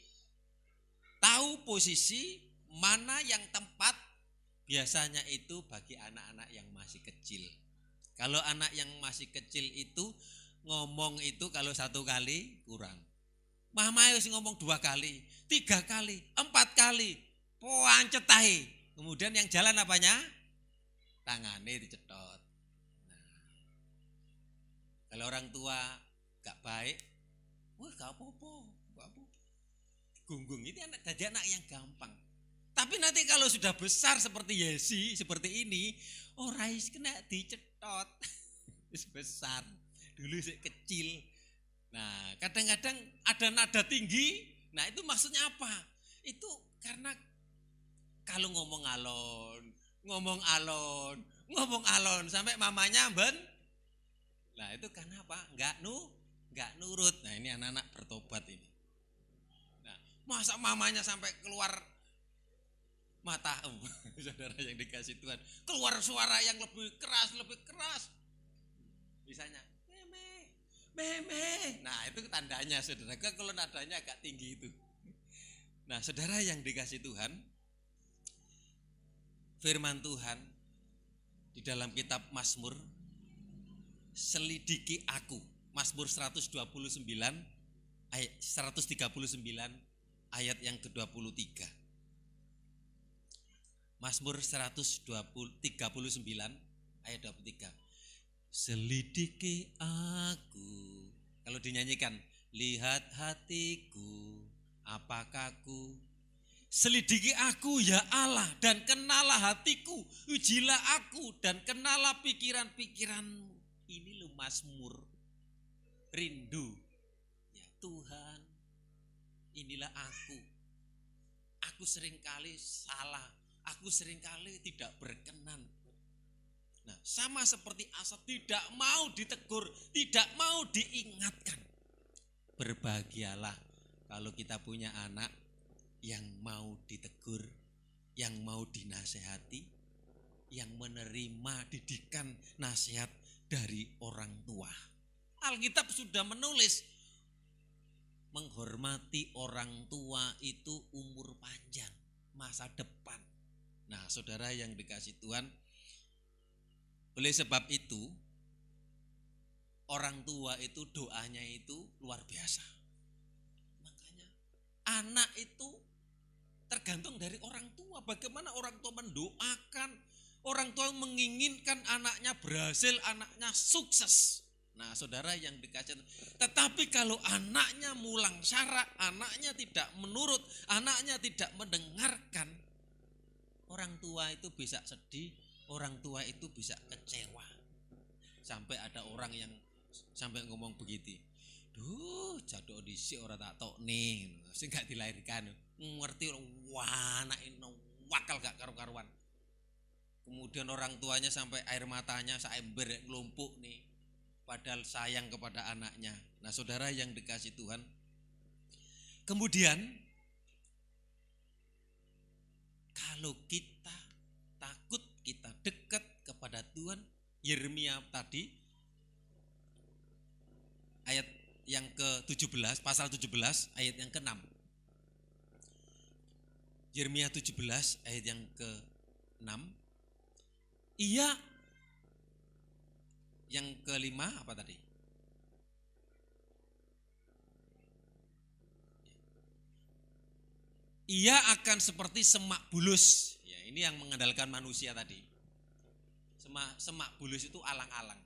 tahu posisi mana yang tepat, biasanya itu bagi anak-anak yang masih kecil. Kalau anak yang masih kecil itu ngomong itu kalau 1 kali kurang. Mama harus ngomong 2 kali, 3 kali, 4 kali. Pancet tahe. Kemudian yang jalan apanya? Tangannya dicetot. Nah, kalau orang tua gak baik, wah gak apa-apa, gak apa-apa. Gunggung ini jadi anak yang gampang. Tapi nanti kalau sudah besar seperti Yesi, seperti ini, rais kena dicetot. Besar, dulu kecil. Nah, kadang-kadang ada nada tinggi. Nah, itu maksudnya apa? Itu karena kalau ngomong alon sampai mamanya nah itu karena apa? Enggak nurut. Nah, ini anak-anak bertobat ini. Nah, masa mamanya sampai keluar mata, saudara yang dikasih Tuhan, keluar suara yang lebih keras. Misalnya, meme. Nah, itu tandanya saudara, kalau nadanya agak tinggi itu. Nah, saudara yang dikasih Tuhan, firman Tuhan di dalam kitab Mazmur, selidiki aku, Mazmur 139 ayat 139 ayat yang ke-23. Mazmur 139 ayat 23. Selidiki aku. Kalau dinyanyikan, lihat hatiku, apakah aku. Selidiki aku ya Allah dan kenalah hatiku, ujilah aku dan kenalah pikiran-pikiranmu. Ini lo Mazmur rindu. Ya Tuhan, inilah aku. Aku seringkali salah, aku seringkali tidak berkenan. Nah, sama seperti Asa tidak mau ditegur, tidak mau diingatkan. Berbahagialah kalau kita punya anak yang mau ditegur, yang mau dinasehati, yang menerima didikan nasihat dari orang tua. Alkitab sudah menulis menghormati orang tua itu umur panjang, masa depan. Nah, saudara yang dikasih Tuhan, oleh sebab itu orang tua itu doanya itu luar biasa. Makanya anak itu tergantung dari orang tua. Bagaimana orang tua mendoakan, orang tua menginginkan anaknya berhasil, anaknya sukses. Nah, saudara yang dikasih, tetapi kalau anaknya mulang syarak, anaknya tidak menurut, anaknya tidak mendengarkan, orang tua itu bisa sedih, orang tua itu bisa kecewa. Sampai ada orang yang sampai ngomong begitu, duh jaduk dhisik ora tak tokne, sing gak dilahirkan. Ngerti wah anak ini wakal gak karu-karuan. Kemudian orang tuanya sampai air matanya saember ngelumpuk nih, padahal sayang kepada anaknya. Nah, saudara yang dikasih Tuhan, kemudian kalau kita takut, kita dekat kepada Tuhan, Yeremia tadi ayat yang ke-17, pasal 17 ayat yang ke-6. Yeremia 17 ayat yang ke-6. Ia yang ke-5 apa tadi? Ia akan seperti semak bulus. Ya, ini yang mengandalkan manusia tadi. Semak bulus itu alang-alang,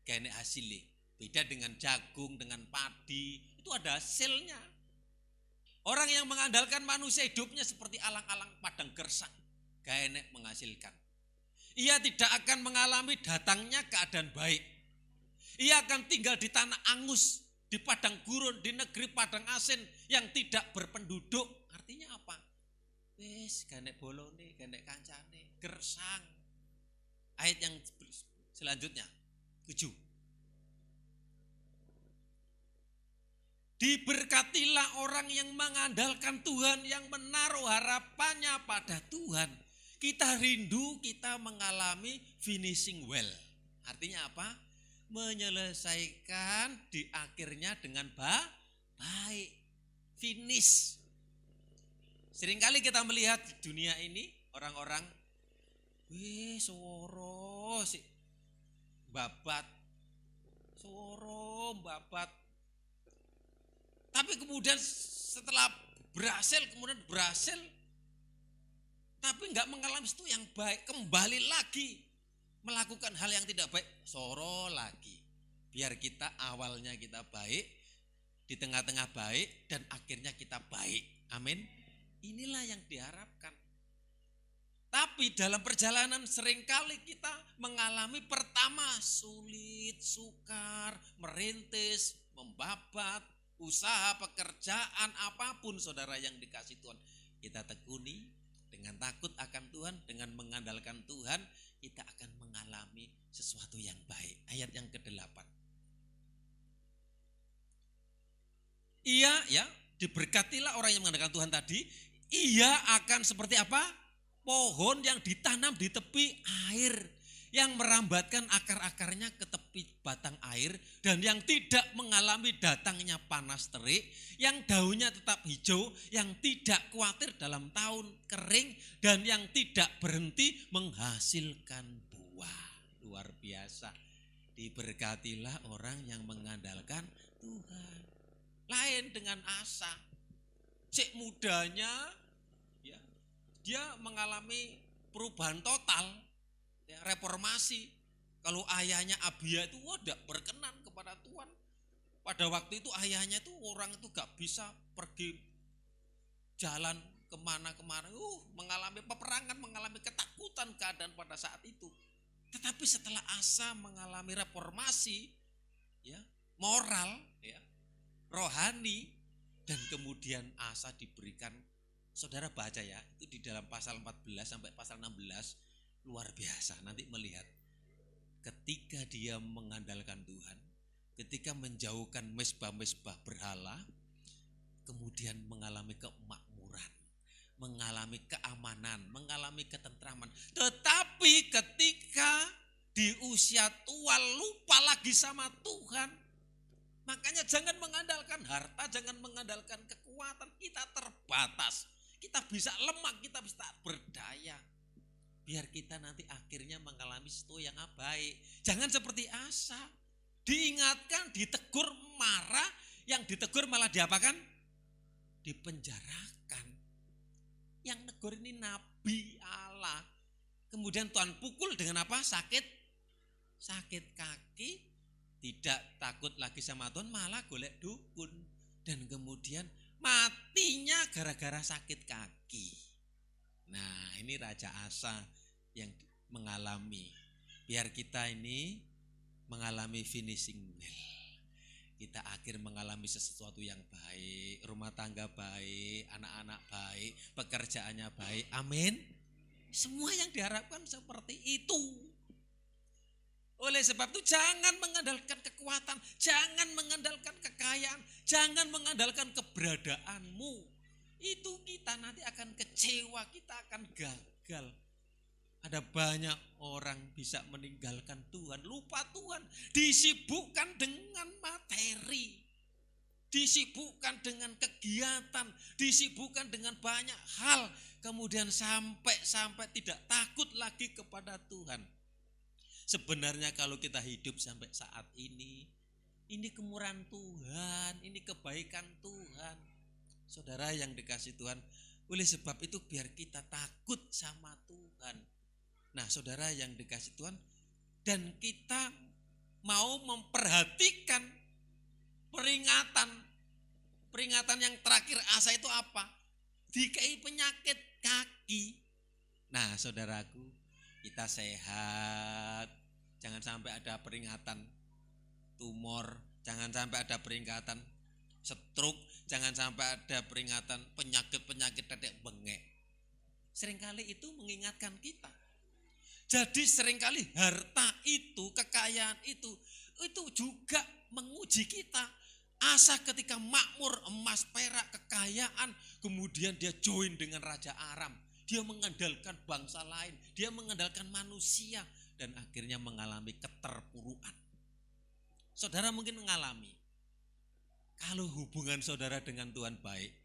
gak enak hasilnya. Beda dengan jagung, dengan padi, itu ada hasilnya. Orang yang mengandalkan manusia hidupnya seperti alang-alang padang gersang, gak enak menghasilkan. Ia tidak akan mengalami datangnya keadaan baik. Ia akan tinggal di tanah angus, di padang gurun, di negeri padang asin yang tidak berpenduduk. Artinya apa? Wis gak enak bolone, gak enak kancane, gersang. Ayat yang selanjutnya 7. Diberkatilah orang yang mengandalkan Tuhan, yang menaruh harapannya pada Tuhan. Kita rindu kita mengalami finishing well. Artinya apa? Menyelesaikan di akhirnya dengan baik. Finish. Seringkali kita melihat di dunia ini orang-orang, wih soro sih babat. Soro babat. Tapi kemudian setelah berhasil, tapi enggak mengalami itu yang baik, kembali lagi melakukan hal yang tidak baik, soro lagi. Biar kita awalnya kita baik, di tengah-tengah baik, dan akhirnya kita baik. Amin. Inilah yang diharapkan. Tapi dalam perjalanan seringkali kita mengalami pertama sulit, sukar, merintis, membabat, usaha, pekerjaan, apapun saudara yang dikasih Tuhan. Kita tekuni dengan takut akan Tuhan, dengan mengandalkan Tuhan, kita akan mengalami sesuatu yang baik. Ayat yang ke-8. Ia ya, diberkatilah orang yang mengandalkan Tuhan tadi, ia akan seperti apa? Pohon yang ditanam di tepi air, yang merambatkan akar-akarnya ke tepi batang air, dan yang tidak mengalami datangnya panas terik, yang daunnya tetap hijau, yang tidak khawatir dalam tahun kering, dan yang tidak berhenti menghasilkan buah. Luar biasa. Diberkatilah orang yang mengandalkan Tuhan. Lain dengan Asa. Cek mudanya, ya, dia mengalami perubahan total. Reformasi. Kalau ayahnya Abia itu tidak berkenan kepada Tuhan. Pada waktu itu ayahnya itu orang itu gak bisa pergi jalan kemana-kemana. Mengalami peperangan, mengalami ketakutan keadaan pada saat itu. Tetapi setelah Asa mengalami reformasi, ya, moral, ya, rohani, dan kemudian Asa diberikan, saudara baca ya, itu di dalam pasal 14 sampai pasal 16, luar biasa. Nanti melihat ketika dia mengandalkan Tuhan, ketika menjauhkan mesbah-mesbah berhala, kemudian mengalami kemakmuran, mengalami keamanan, mengalami ketentraman. Tetapi ketika di usia tua lupa lagi sama Tuhan, makanya jangan mengandalkan harta, jangan mengandalkan kekuatan. Kita terbatas, kita bisa lemah, kita bisa tak berdaya. Biar kita nanti akhirnya mengalami sesuatu yang baik. Jangan seperti Asa, diingatkan, ditegur, marah, yang ditegur malah diapakan? Dipenjarakan. Yang negur ini Nabi Allah. Kemudian Tuhan pukul dengan apa? Sakit kaki, tidak takut lagi sama Tuhan, malah golek dukun. Dan kemudian matinya gara-gara sakit kaki. Nah, ini Raja Asa yang mengalami. Biar kita ini mengalami finishing well. Kita akhir mengalami sesuatu yang baik, rumah tangga baik, anak-anak baik, pekerjaannya baik. Amin. Semua yang diharapkan seperti itu. Oleh sebab itu jangan mengandalkan kekuatan, jangan mengandalkan kekayaan, jangan mengandalkan keberadaanmu. Itu kita nanti akan kecewa, kita akan gagal. Ada banyak orang bisa meninggalkan Tuhan, lupa Tuhan, disibukkan dengan materi, disibukkan dengan kegiatan, disibukkan dengan banyak hal, kemudian sampai tidak takut lagi kepada Tuhan. Sebenarnya kalau kita hidup sampai saat ini kemurahan Tuhan, ini kebaikan Tuhan. Saudara yang dikasih Tuhan, oleh sebab itu biar kita takut sama Tuhan. Nah, saudara yang dikasih Tuhan, dan kita mau memperhatikan peringatan yang terakhir Asa itu apa? Dikai penyakit kaki. Nah, saudaraku, kita sehat, jangan sampai ada peringatan tumor, jangan sampai ada peringatan stroke, jangan sampai ada peringatan penyakit-penyakit dedek bengek. Seringkali itu mengingatkan kita. Jadi seringkali harta itu, kekayaan itu juga menguji kita. Asa ketika makmur, emas, perak, kekayaan, kemudian dia join dengan Raja Aram. Dia mengandalkan bangsa lain, dia mengandalkan manusia, dan akhirnya mengalami keterpurukan. Saudara mungkin mengalami, kalau hubungan saudara dengan Tuhan baik,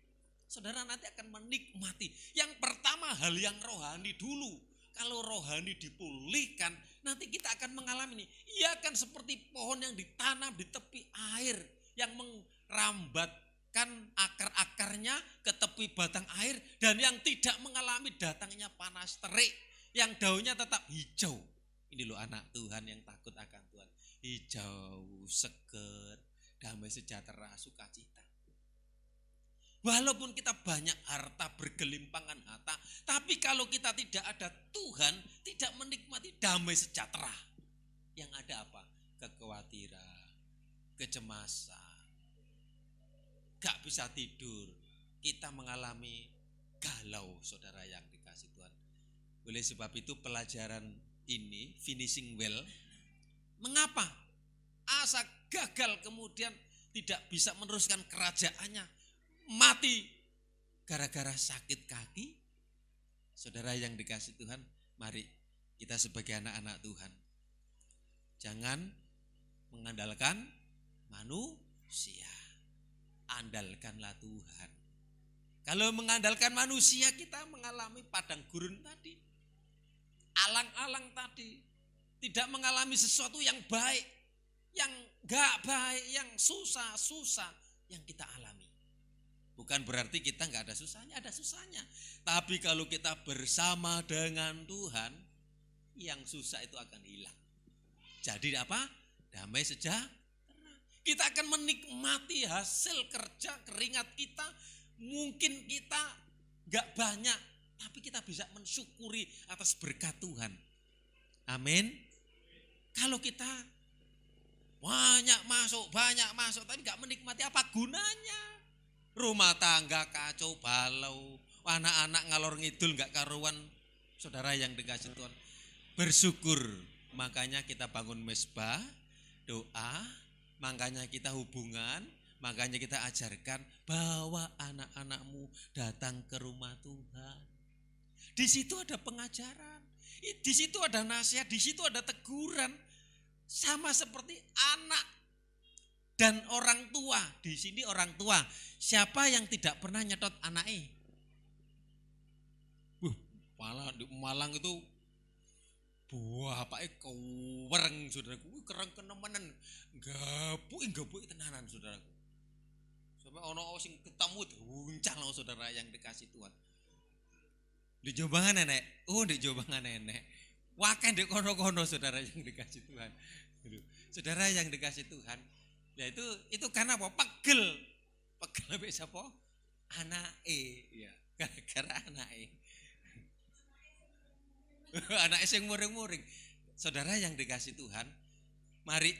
saudara nanti akan menikmati. Yang pertama hal yang rohani dulu. Kalau rohani dipulihkan, nanti kita akan mengalami ini. Ia akan seperti pohon yang ditanam di tepi air, yang merambatkan akar-akarnya ke tepi batang air, dan yang tidak mengalami datangnya panas terik, yang daunnya tetap hijau. Ini loh anak Tuhan yang takut akan Tuhan. Hijau, seger, damai sejahtera, sukacita. Walaupun kita banyak harta, bergelimpangan harta, tapi kalau kita tidak ada Tuhan, tidak menikmati damai sejahtera. Yang ada apa? Kekhawatiran, kecemasan, gak bisa tidur. Kita mengalami galau, saudara yang dikasih Tuhan. Oleh sebab itu pelajaran ini, finishing well, mengapa Asa gagal kemudian tidak bisa meneruskan kerajaannya, mati gara-gara sakit kaki? Saudara yang dikasih Tuhan, mari kita sebagai anak-anak Tuhan, jangan mengandalkan manusia, andalkanlah Tuhan. Kalau mengandalkan manusia, kita mengalami padang gurun tadi, alang-alang tadi, tidak mengalami sesuatu yang baik, yang gak baik, yang susah-susah yang kita alami. Bukan berarti kita nggak ada susahnya, ada susahnya. Tapi kalau kita bersama dengan Tuhan, yang susah itu akan hilang. Jadi apa? Damai sejahtera. Kita akan menikmati hasil kerja keringat kita. Mungkin kita nggak banyak, tapi kita bisa mensyukuri atas berkat Tuhan. Amin. Kalau kita banyak masuk, tapi nggak menikmati, apa gunanya? Rumah tangga kacau balau, anak-anak ngalor ngidul gak karuan. Saudara yang dikasih Tuhan, bersyukur. Makanya kita bangun mezbah, doa, makanya kita hubungan, Makanya kita ajarkan bawa anak-anakmu datang ke rumah Tuhan. Di situ ada pengajaran, di situ ada nasihat, di situ ada teguran. Sama seperti anak dan orang tua. Di sini orang tua. Siapa yang tidak pernah nyetot anaknya? Malah di Malang itu buah apake kewereng saudaraku, kereng kenemenan. Gabuk tenanan saudaraku. Sampai ono sing ketemu guncang loh saudara yang dikasih Tuhan. Di Jobangan nenek, di Jobangan nenek. Wakai di kono-kono saudara yang dikasih Tuhan. Saudara yang dikasih Tuhan. Ya itu karena apa? Pegel ambek sapa? Anake, ya. Gara-gara anake. Anake sing muring-muring. Saudara yang dikasih Tuhan, mari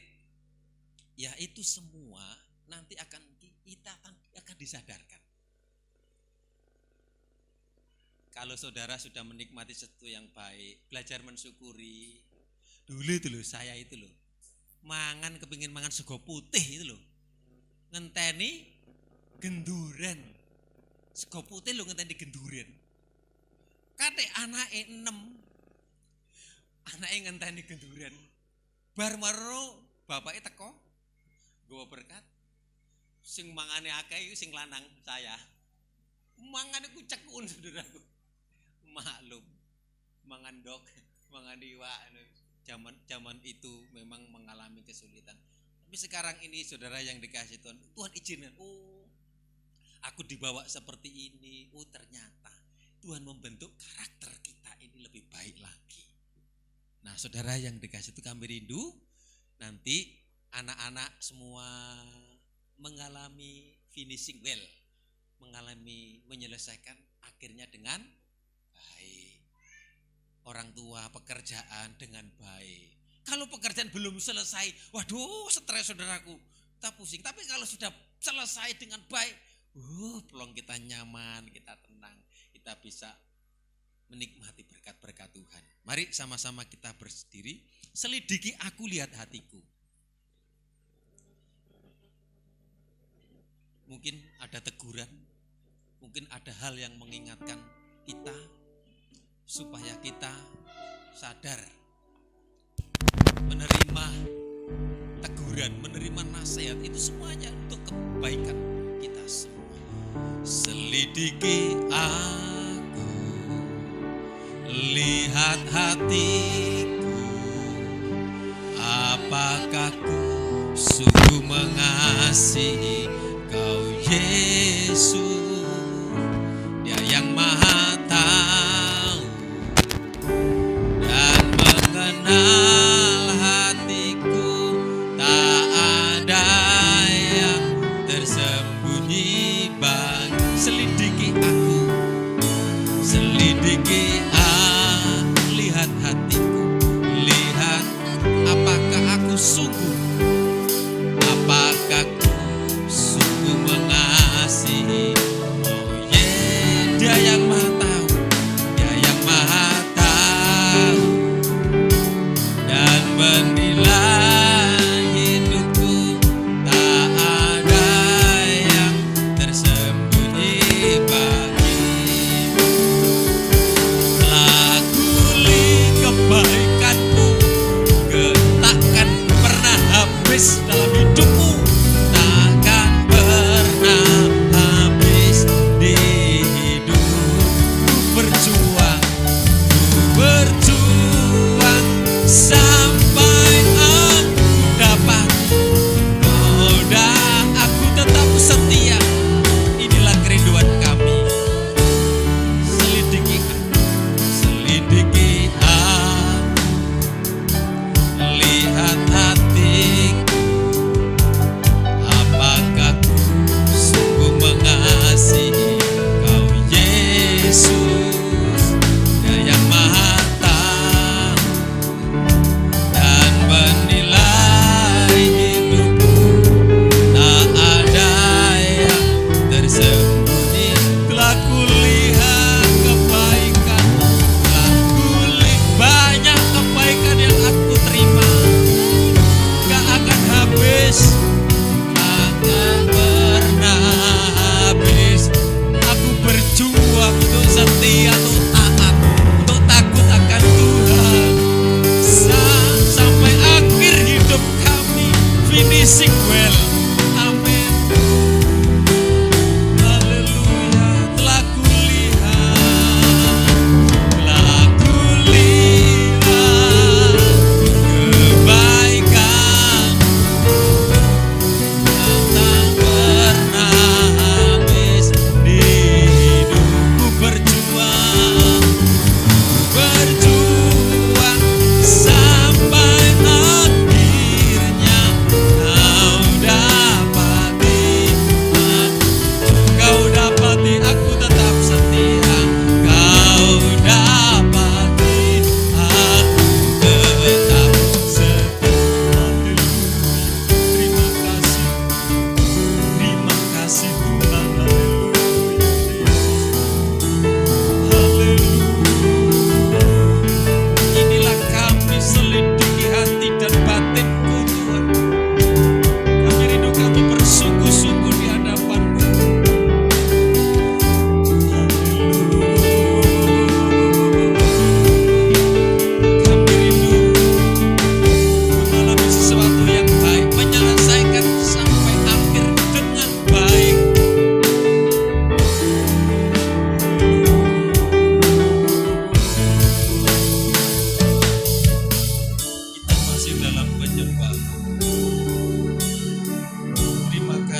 ya itu semua nanti kita akan disadarkan. Kalau saudara sudah menikmati sesuatu yang baik, belajar mensyukuri. Dulu itu loh, saya itu loh, kepingin mangan sego putih itu loh, ngenteni genduren, sego putih loh ngenteni genduren. Kate anake 6, anake ngenteni genduren. Bar maro bapake teko, nggawa berkat. Sing mangane akeh sing lanang saya. Mangane ku cekun saudaraku. Maklum, mangan dok, mangan iwak. Zaman itu memang mengalami kesulitan. Tapi sekarang ini saudara yang dikasih Tuhan, Tuhan izinkan. Aku dibawa seperti ini. Ternyata Tuhan membentuk karakter kita ini lebih baik lagi. Nah, saudara yang dikasih itu kami rindu nanti anak-anak semua mengalami finishing well, mengalami menyelesaikan akhirnya dengan baik. Orang tua pekerjaan dengan baik. Kalau pekerjaan belum selesai, waduh stres saudaraku, kita pusing. Tapi kalau sudah selesai dengan baik, pelong kita nyaman, kita tenang, kita bisa menikmati berkat-berkat Tuhan. Mari sama-sama kita berdiri, selidiki aku lihat hatiku. Mungkin ada teguran, mungkin ada hal yang mengingatkan kita supaya kita sadar menerima teguran, menerima nasihat itu semuanya untuk kebaikan kita semua. Selidiki aku, lihat hatiku, apakah ku sungguh mengasihi Kau Yesus, Dia yang Maha Tahu dan mengenal hatiku, tak ada yang tersembunyi bagi. Selidiki aku, lihat hatiku, lihat apakah aku sungguh, apakah ku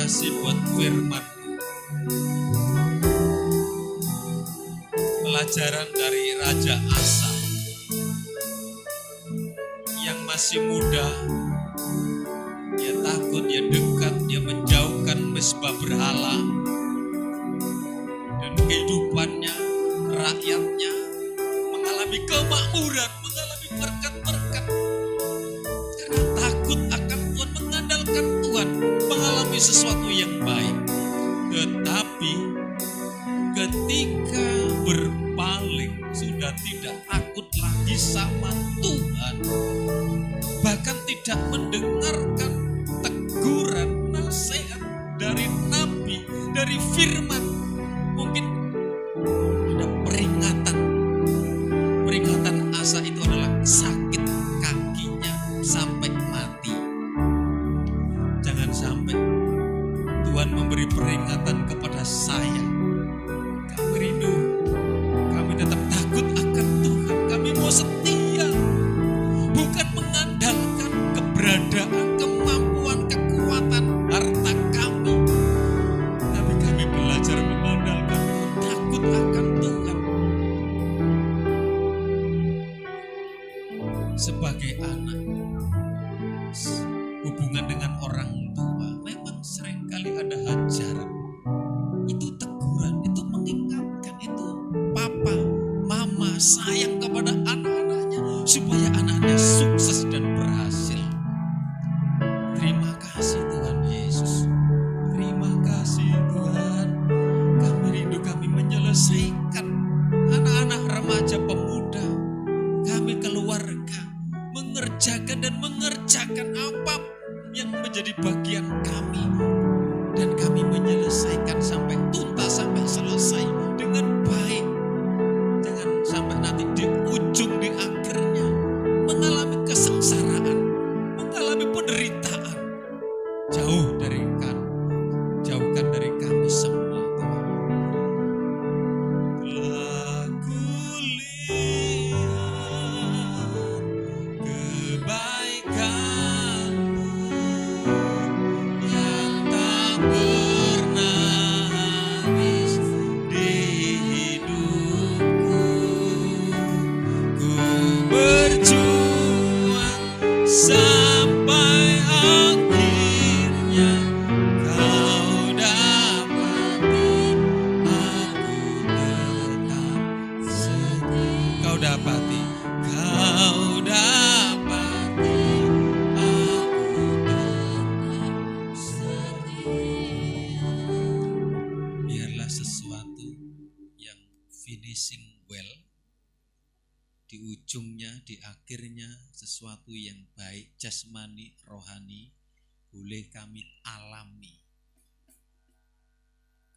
kasih buat firman. Pelajaran dari Raja Asa yang masih muda, dia takut, dia dekat, dia menjauhkan mesbah berhala, dan kehidupannya, rakyatnya mengalami kemakmuran, mengalami berkat-berkat karena takut akan Tuhan, mengandalkan Tuhan, mengalami sesuatu yang baik. Tetapi ketika berpaling, sudah tidak takut lagi sama Tuhan, bahkan tidak mendengarkan teguran, nasihat dari nabi, dari firman. Mungkin ada peringatan Asa itu adalah sakit kakinya sampai mati. Jangan sampai Tuhan memberi peringatan kepada saya. Kami rindu, kami tetap takut akan Tuhan, kami mau setia, bukan mengandalkan keberadaan, kemampuan, kekuatan, harta kami, tapi kami belajar mengandalkan Tuhan, takut akan Tuhan. Sebagai anak, hubungan dengan orang tua memang seringkali ada hajaran, itu teguran, itu mengingatkan, itu papa, mama sayang kepada anak-anaknya supaya anaknya sukses dan berhasil. Terima kasih Tuhan Yesus, terima kasih Tuhan. Kami rindu, kami menyelesaikan anak-anak, remaja, pemuda, kami keluarga, mengerjakan dan mengerjakan apa yang menjadi bagian kami, dan kami menyelesaikan sampai tuntas, sampai selesai dengan baik. Jangan sampai nanti di ujung, di akhirnya mengalami kesengsaraan, mengalami penderitaan. Jauhkan dari kami semua Tuhan. Telah kulihat kebaikan-Mu yang tak pernah habis di hidupku. Ku berjuang sampai akhirnya Kau dapati aku tetap setia. Kau dapati aku tetap setia. Biarlah sesuatu yang finishing well, di ujungnya, di akhirnya sesuatu yang baik, jasmani, rohani, boleh kami alami.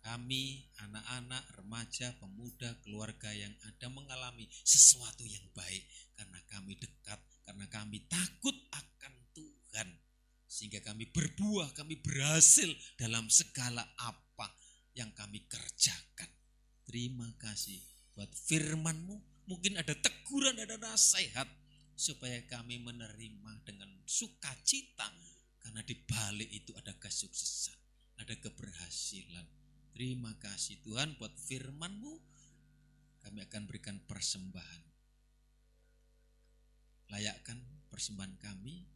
Kami, anak-anak, remaja, pemuda, keluarga yang ada mengalami sesuatu yang baik karena kami dekat, karena kami takut akan Tuhan, sehingga kami berbuah, kami berhasil dalam segala apa yang kami kerjakan. Terima kasih buat firman-Mu. Mungkin ada teguran, ada nasihat, supaya kami menerima dengan sukacita, karena di balik itu ada kesuksesan, ada keberhasilan. Terima kasih Tuhan buat firman-Mu. Kami akan berikan persembahan. Layakkan persembahan kami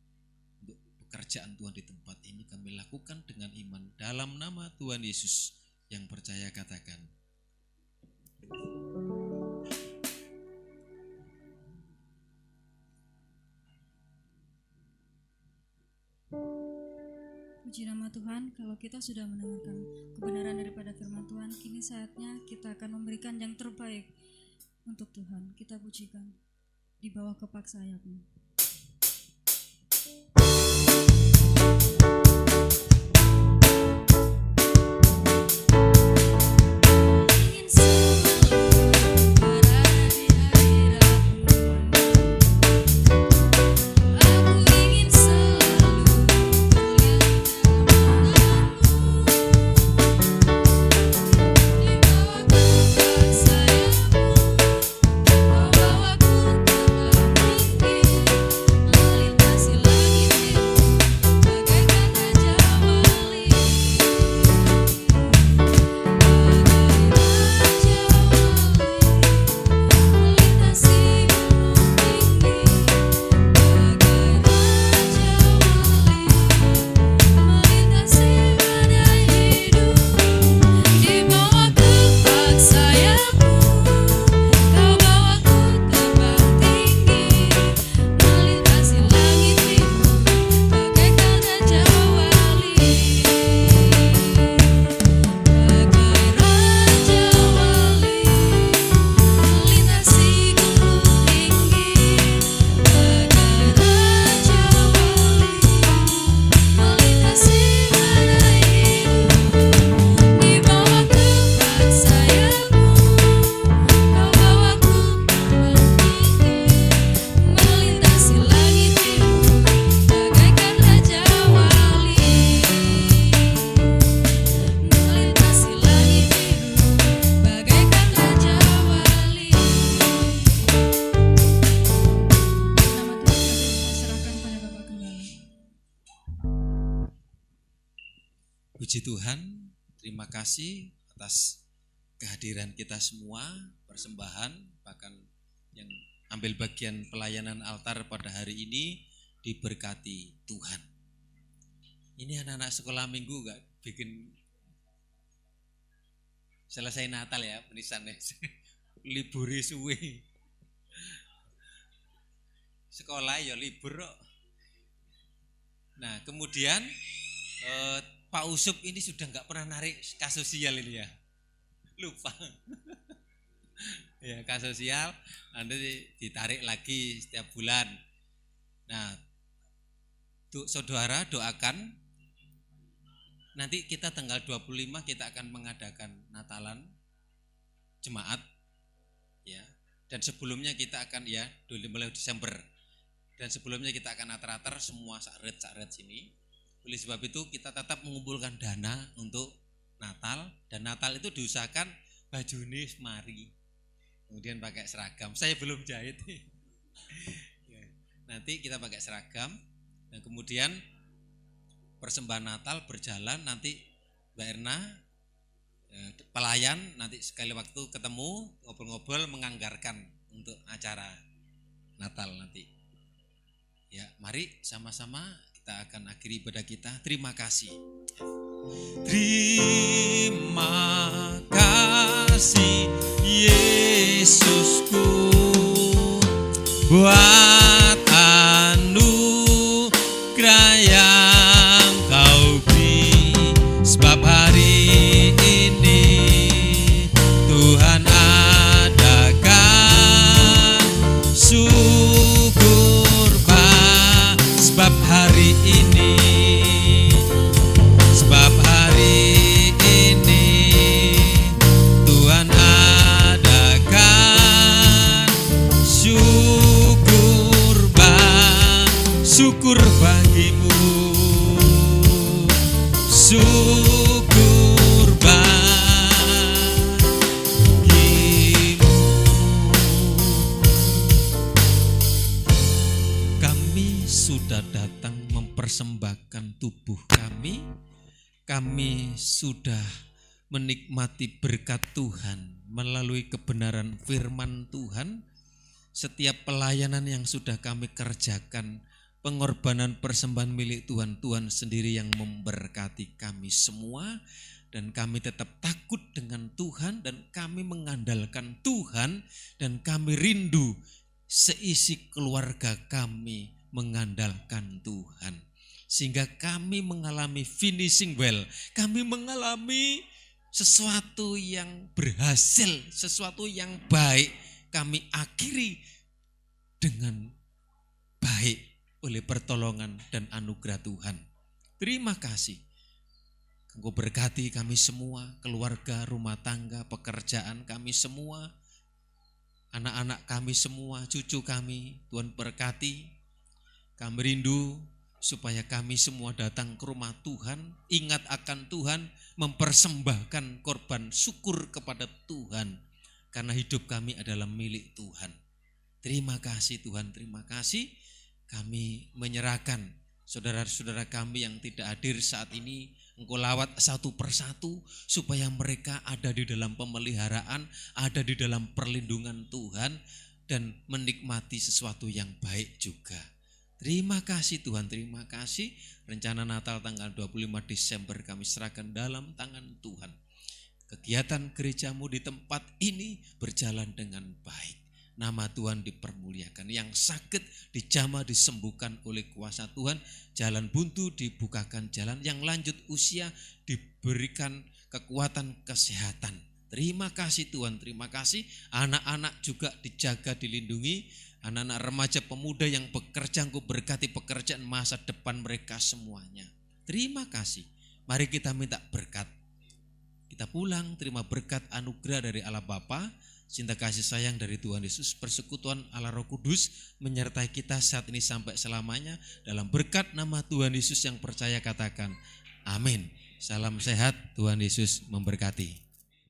untuk pekerjaan Tuhan di tempat ini. Kami lakukan dengan iman dalam nama Tuhan Yesus. Yang percaya katakan. Puji nama Tuhan, kalau kita sudah mendengarkan kebenaran daripada firman Tuhan, kini saatnya kita akan memberikan yang terbaik untuk Tuhan. Kita pujikan di bawah kepak sayap-Mu. Melintasi langit Puji Tuhan, terima kasih atas kehadiran kita semua, persembahan, bahkan yang ambil bagian pelayanan altar pada hari ini diberkati Tuhan. Ini anak-anak sekolah minggu gak bikin selesai Natal ya penisannya, liburi suwe. Sekolah ya libur kok. Nah kemudian Pak Usup ini sudah nggak pernah narik kas sosial ini ya, lupa. Ya kas sosial nanti ditarik lagi setiap bulan. Nah saudara doakan, nanti kita tanggal 25 kita akan mengadakan Natalan jemaat ya, dan sebelumnya kita akan ya mulai Desember, dan sebelumnya kita akan atar-atar semua sakret sini. Oleh sebab itu kita tetap mengumpulkan dana untuk Natal, dan Natal itu diusahakan baju ini semari, kemudian pakai seragam. Saya belum jahit. Nanti kita pakai seragam, dan kemudian persembahan Natal berjalan. Nanti Mbak Erna pelayan, nanti sekali waktu ketemu ngobrol-ngobrol menganggarkan untuk acara Natal nanti. Ya, mari sama-sama kita akan akhiri ibadah kita. Terima kasih. Terima kasih Yesusku buat anugerah yang Kau beri, sebab hari ini Tuhan adakan syukur sebab hari ini, sebab hari ini Tuhan adakan syukur bagimu, syukur bagimu. Kami sudah datang mempersembahkan tubuh kami sudah menikmati berkat Tuhan melalui kebenaran firman Tuhan. Setiap pelayanan yang sudah kami kerjakan, pengorbanan persembahan milik Tuhan, Tuhan sendiri yang memberkati kami semua, dan kami tetap takut dengan Tuhan, dan kami mengandalkan Tuhan, dan kami rindu seisi keluarga kami mengandalkan Tuhan, sehingga kami mengalami finishing well, kami mengalami sesuatu yang berhasil, sesuatu yang baik, kami akhiri dengan baik oleh pertolongan dan anugerah Tuhan. Terima kasih. Engkau berkati kami semua, keluarga, rumah tangga, pekerjaan kami semua, anak-anak kami semua, cucu kami, Tuhan berkati. Kami rindu supaya kami semua datang ke rumah Tuhan, ingat akan Tuhan, mempersembahkan korban syukur kepada Tuhan, karena hidup kami adalah milik Tuhan. Terima kasih Tuhan, terima kasih. Kami menyerahkan saudara-saudara kami yang tidak hadir saat ini, Engkau lawat satu persatu supaya mereka ada di dalam pemeliharaan, ada di dalam perlindungan Tuhan, dan menikmati sesuatu yang baik juga. Terima kasih Tuhan, terima kasih. Rencana Natal tanggal 25 Desember kami serahkan dalam tangan Tuhan. Kegiatan gerejamu di tempat ini berjalan dengan baik. Nama Tuhan dipermuliakan. Yang sakit dijamah disembuhkan oleh kuasa Tuhan. Jalan buntu dibukakan jalan. Yang lanjut usia diberikan kekuatan kesehatan. Terima kasih Tuhan, terima kasih. Anak-anak juga dijaga, dilindungi. Anak-anak remaja pemuda yang bekerja, Engkau berkati pekerjaan masa depan mereka semuanya. Terima kasih. Mari kita minta berkat. Kita pulang terima berkat anugerah dari Allah Bapa, cinta kasih sayang dari Tuhan Yesus, persekutuan Allah Roh Kudus menyertai kita saat ini sampai selamanya. Dalam berkat nama Tuhan Yesus yang percaya katakan amin. Salam sehat, Tuhan Yesus memberkati.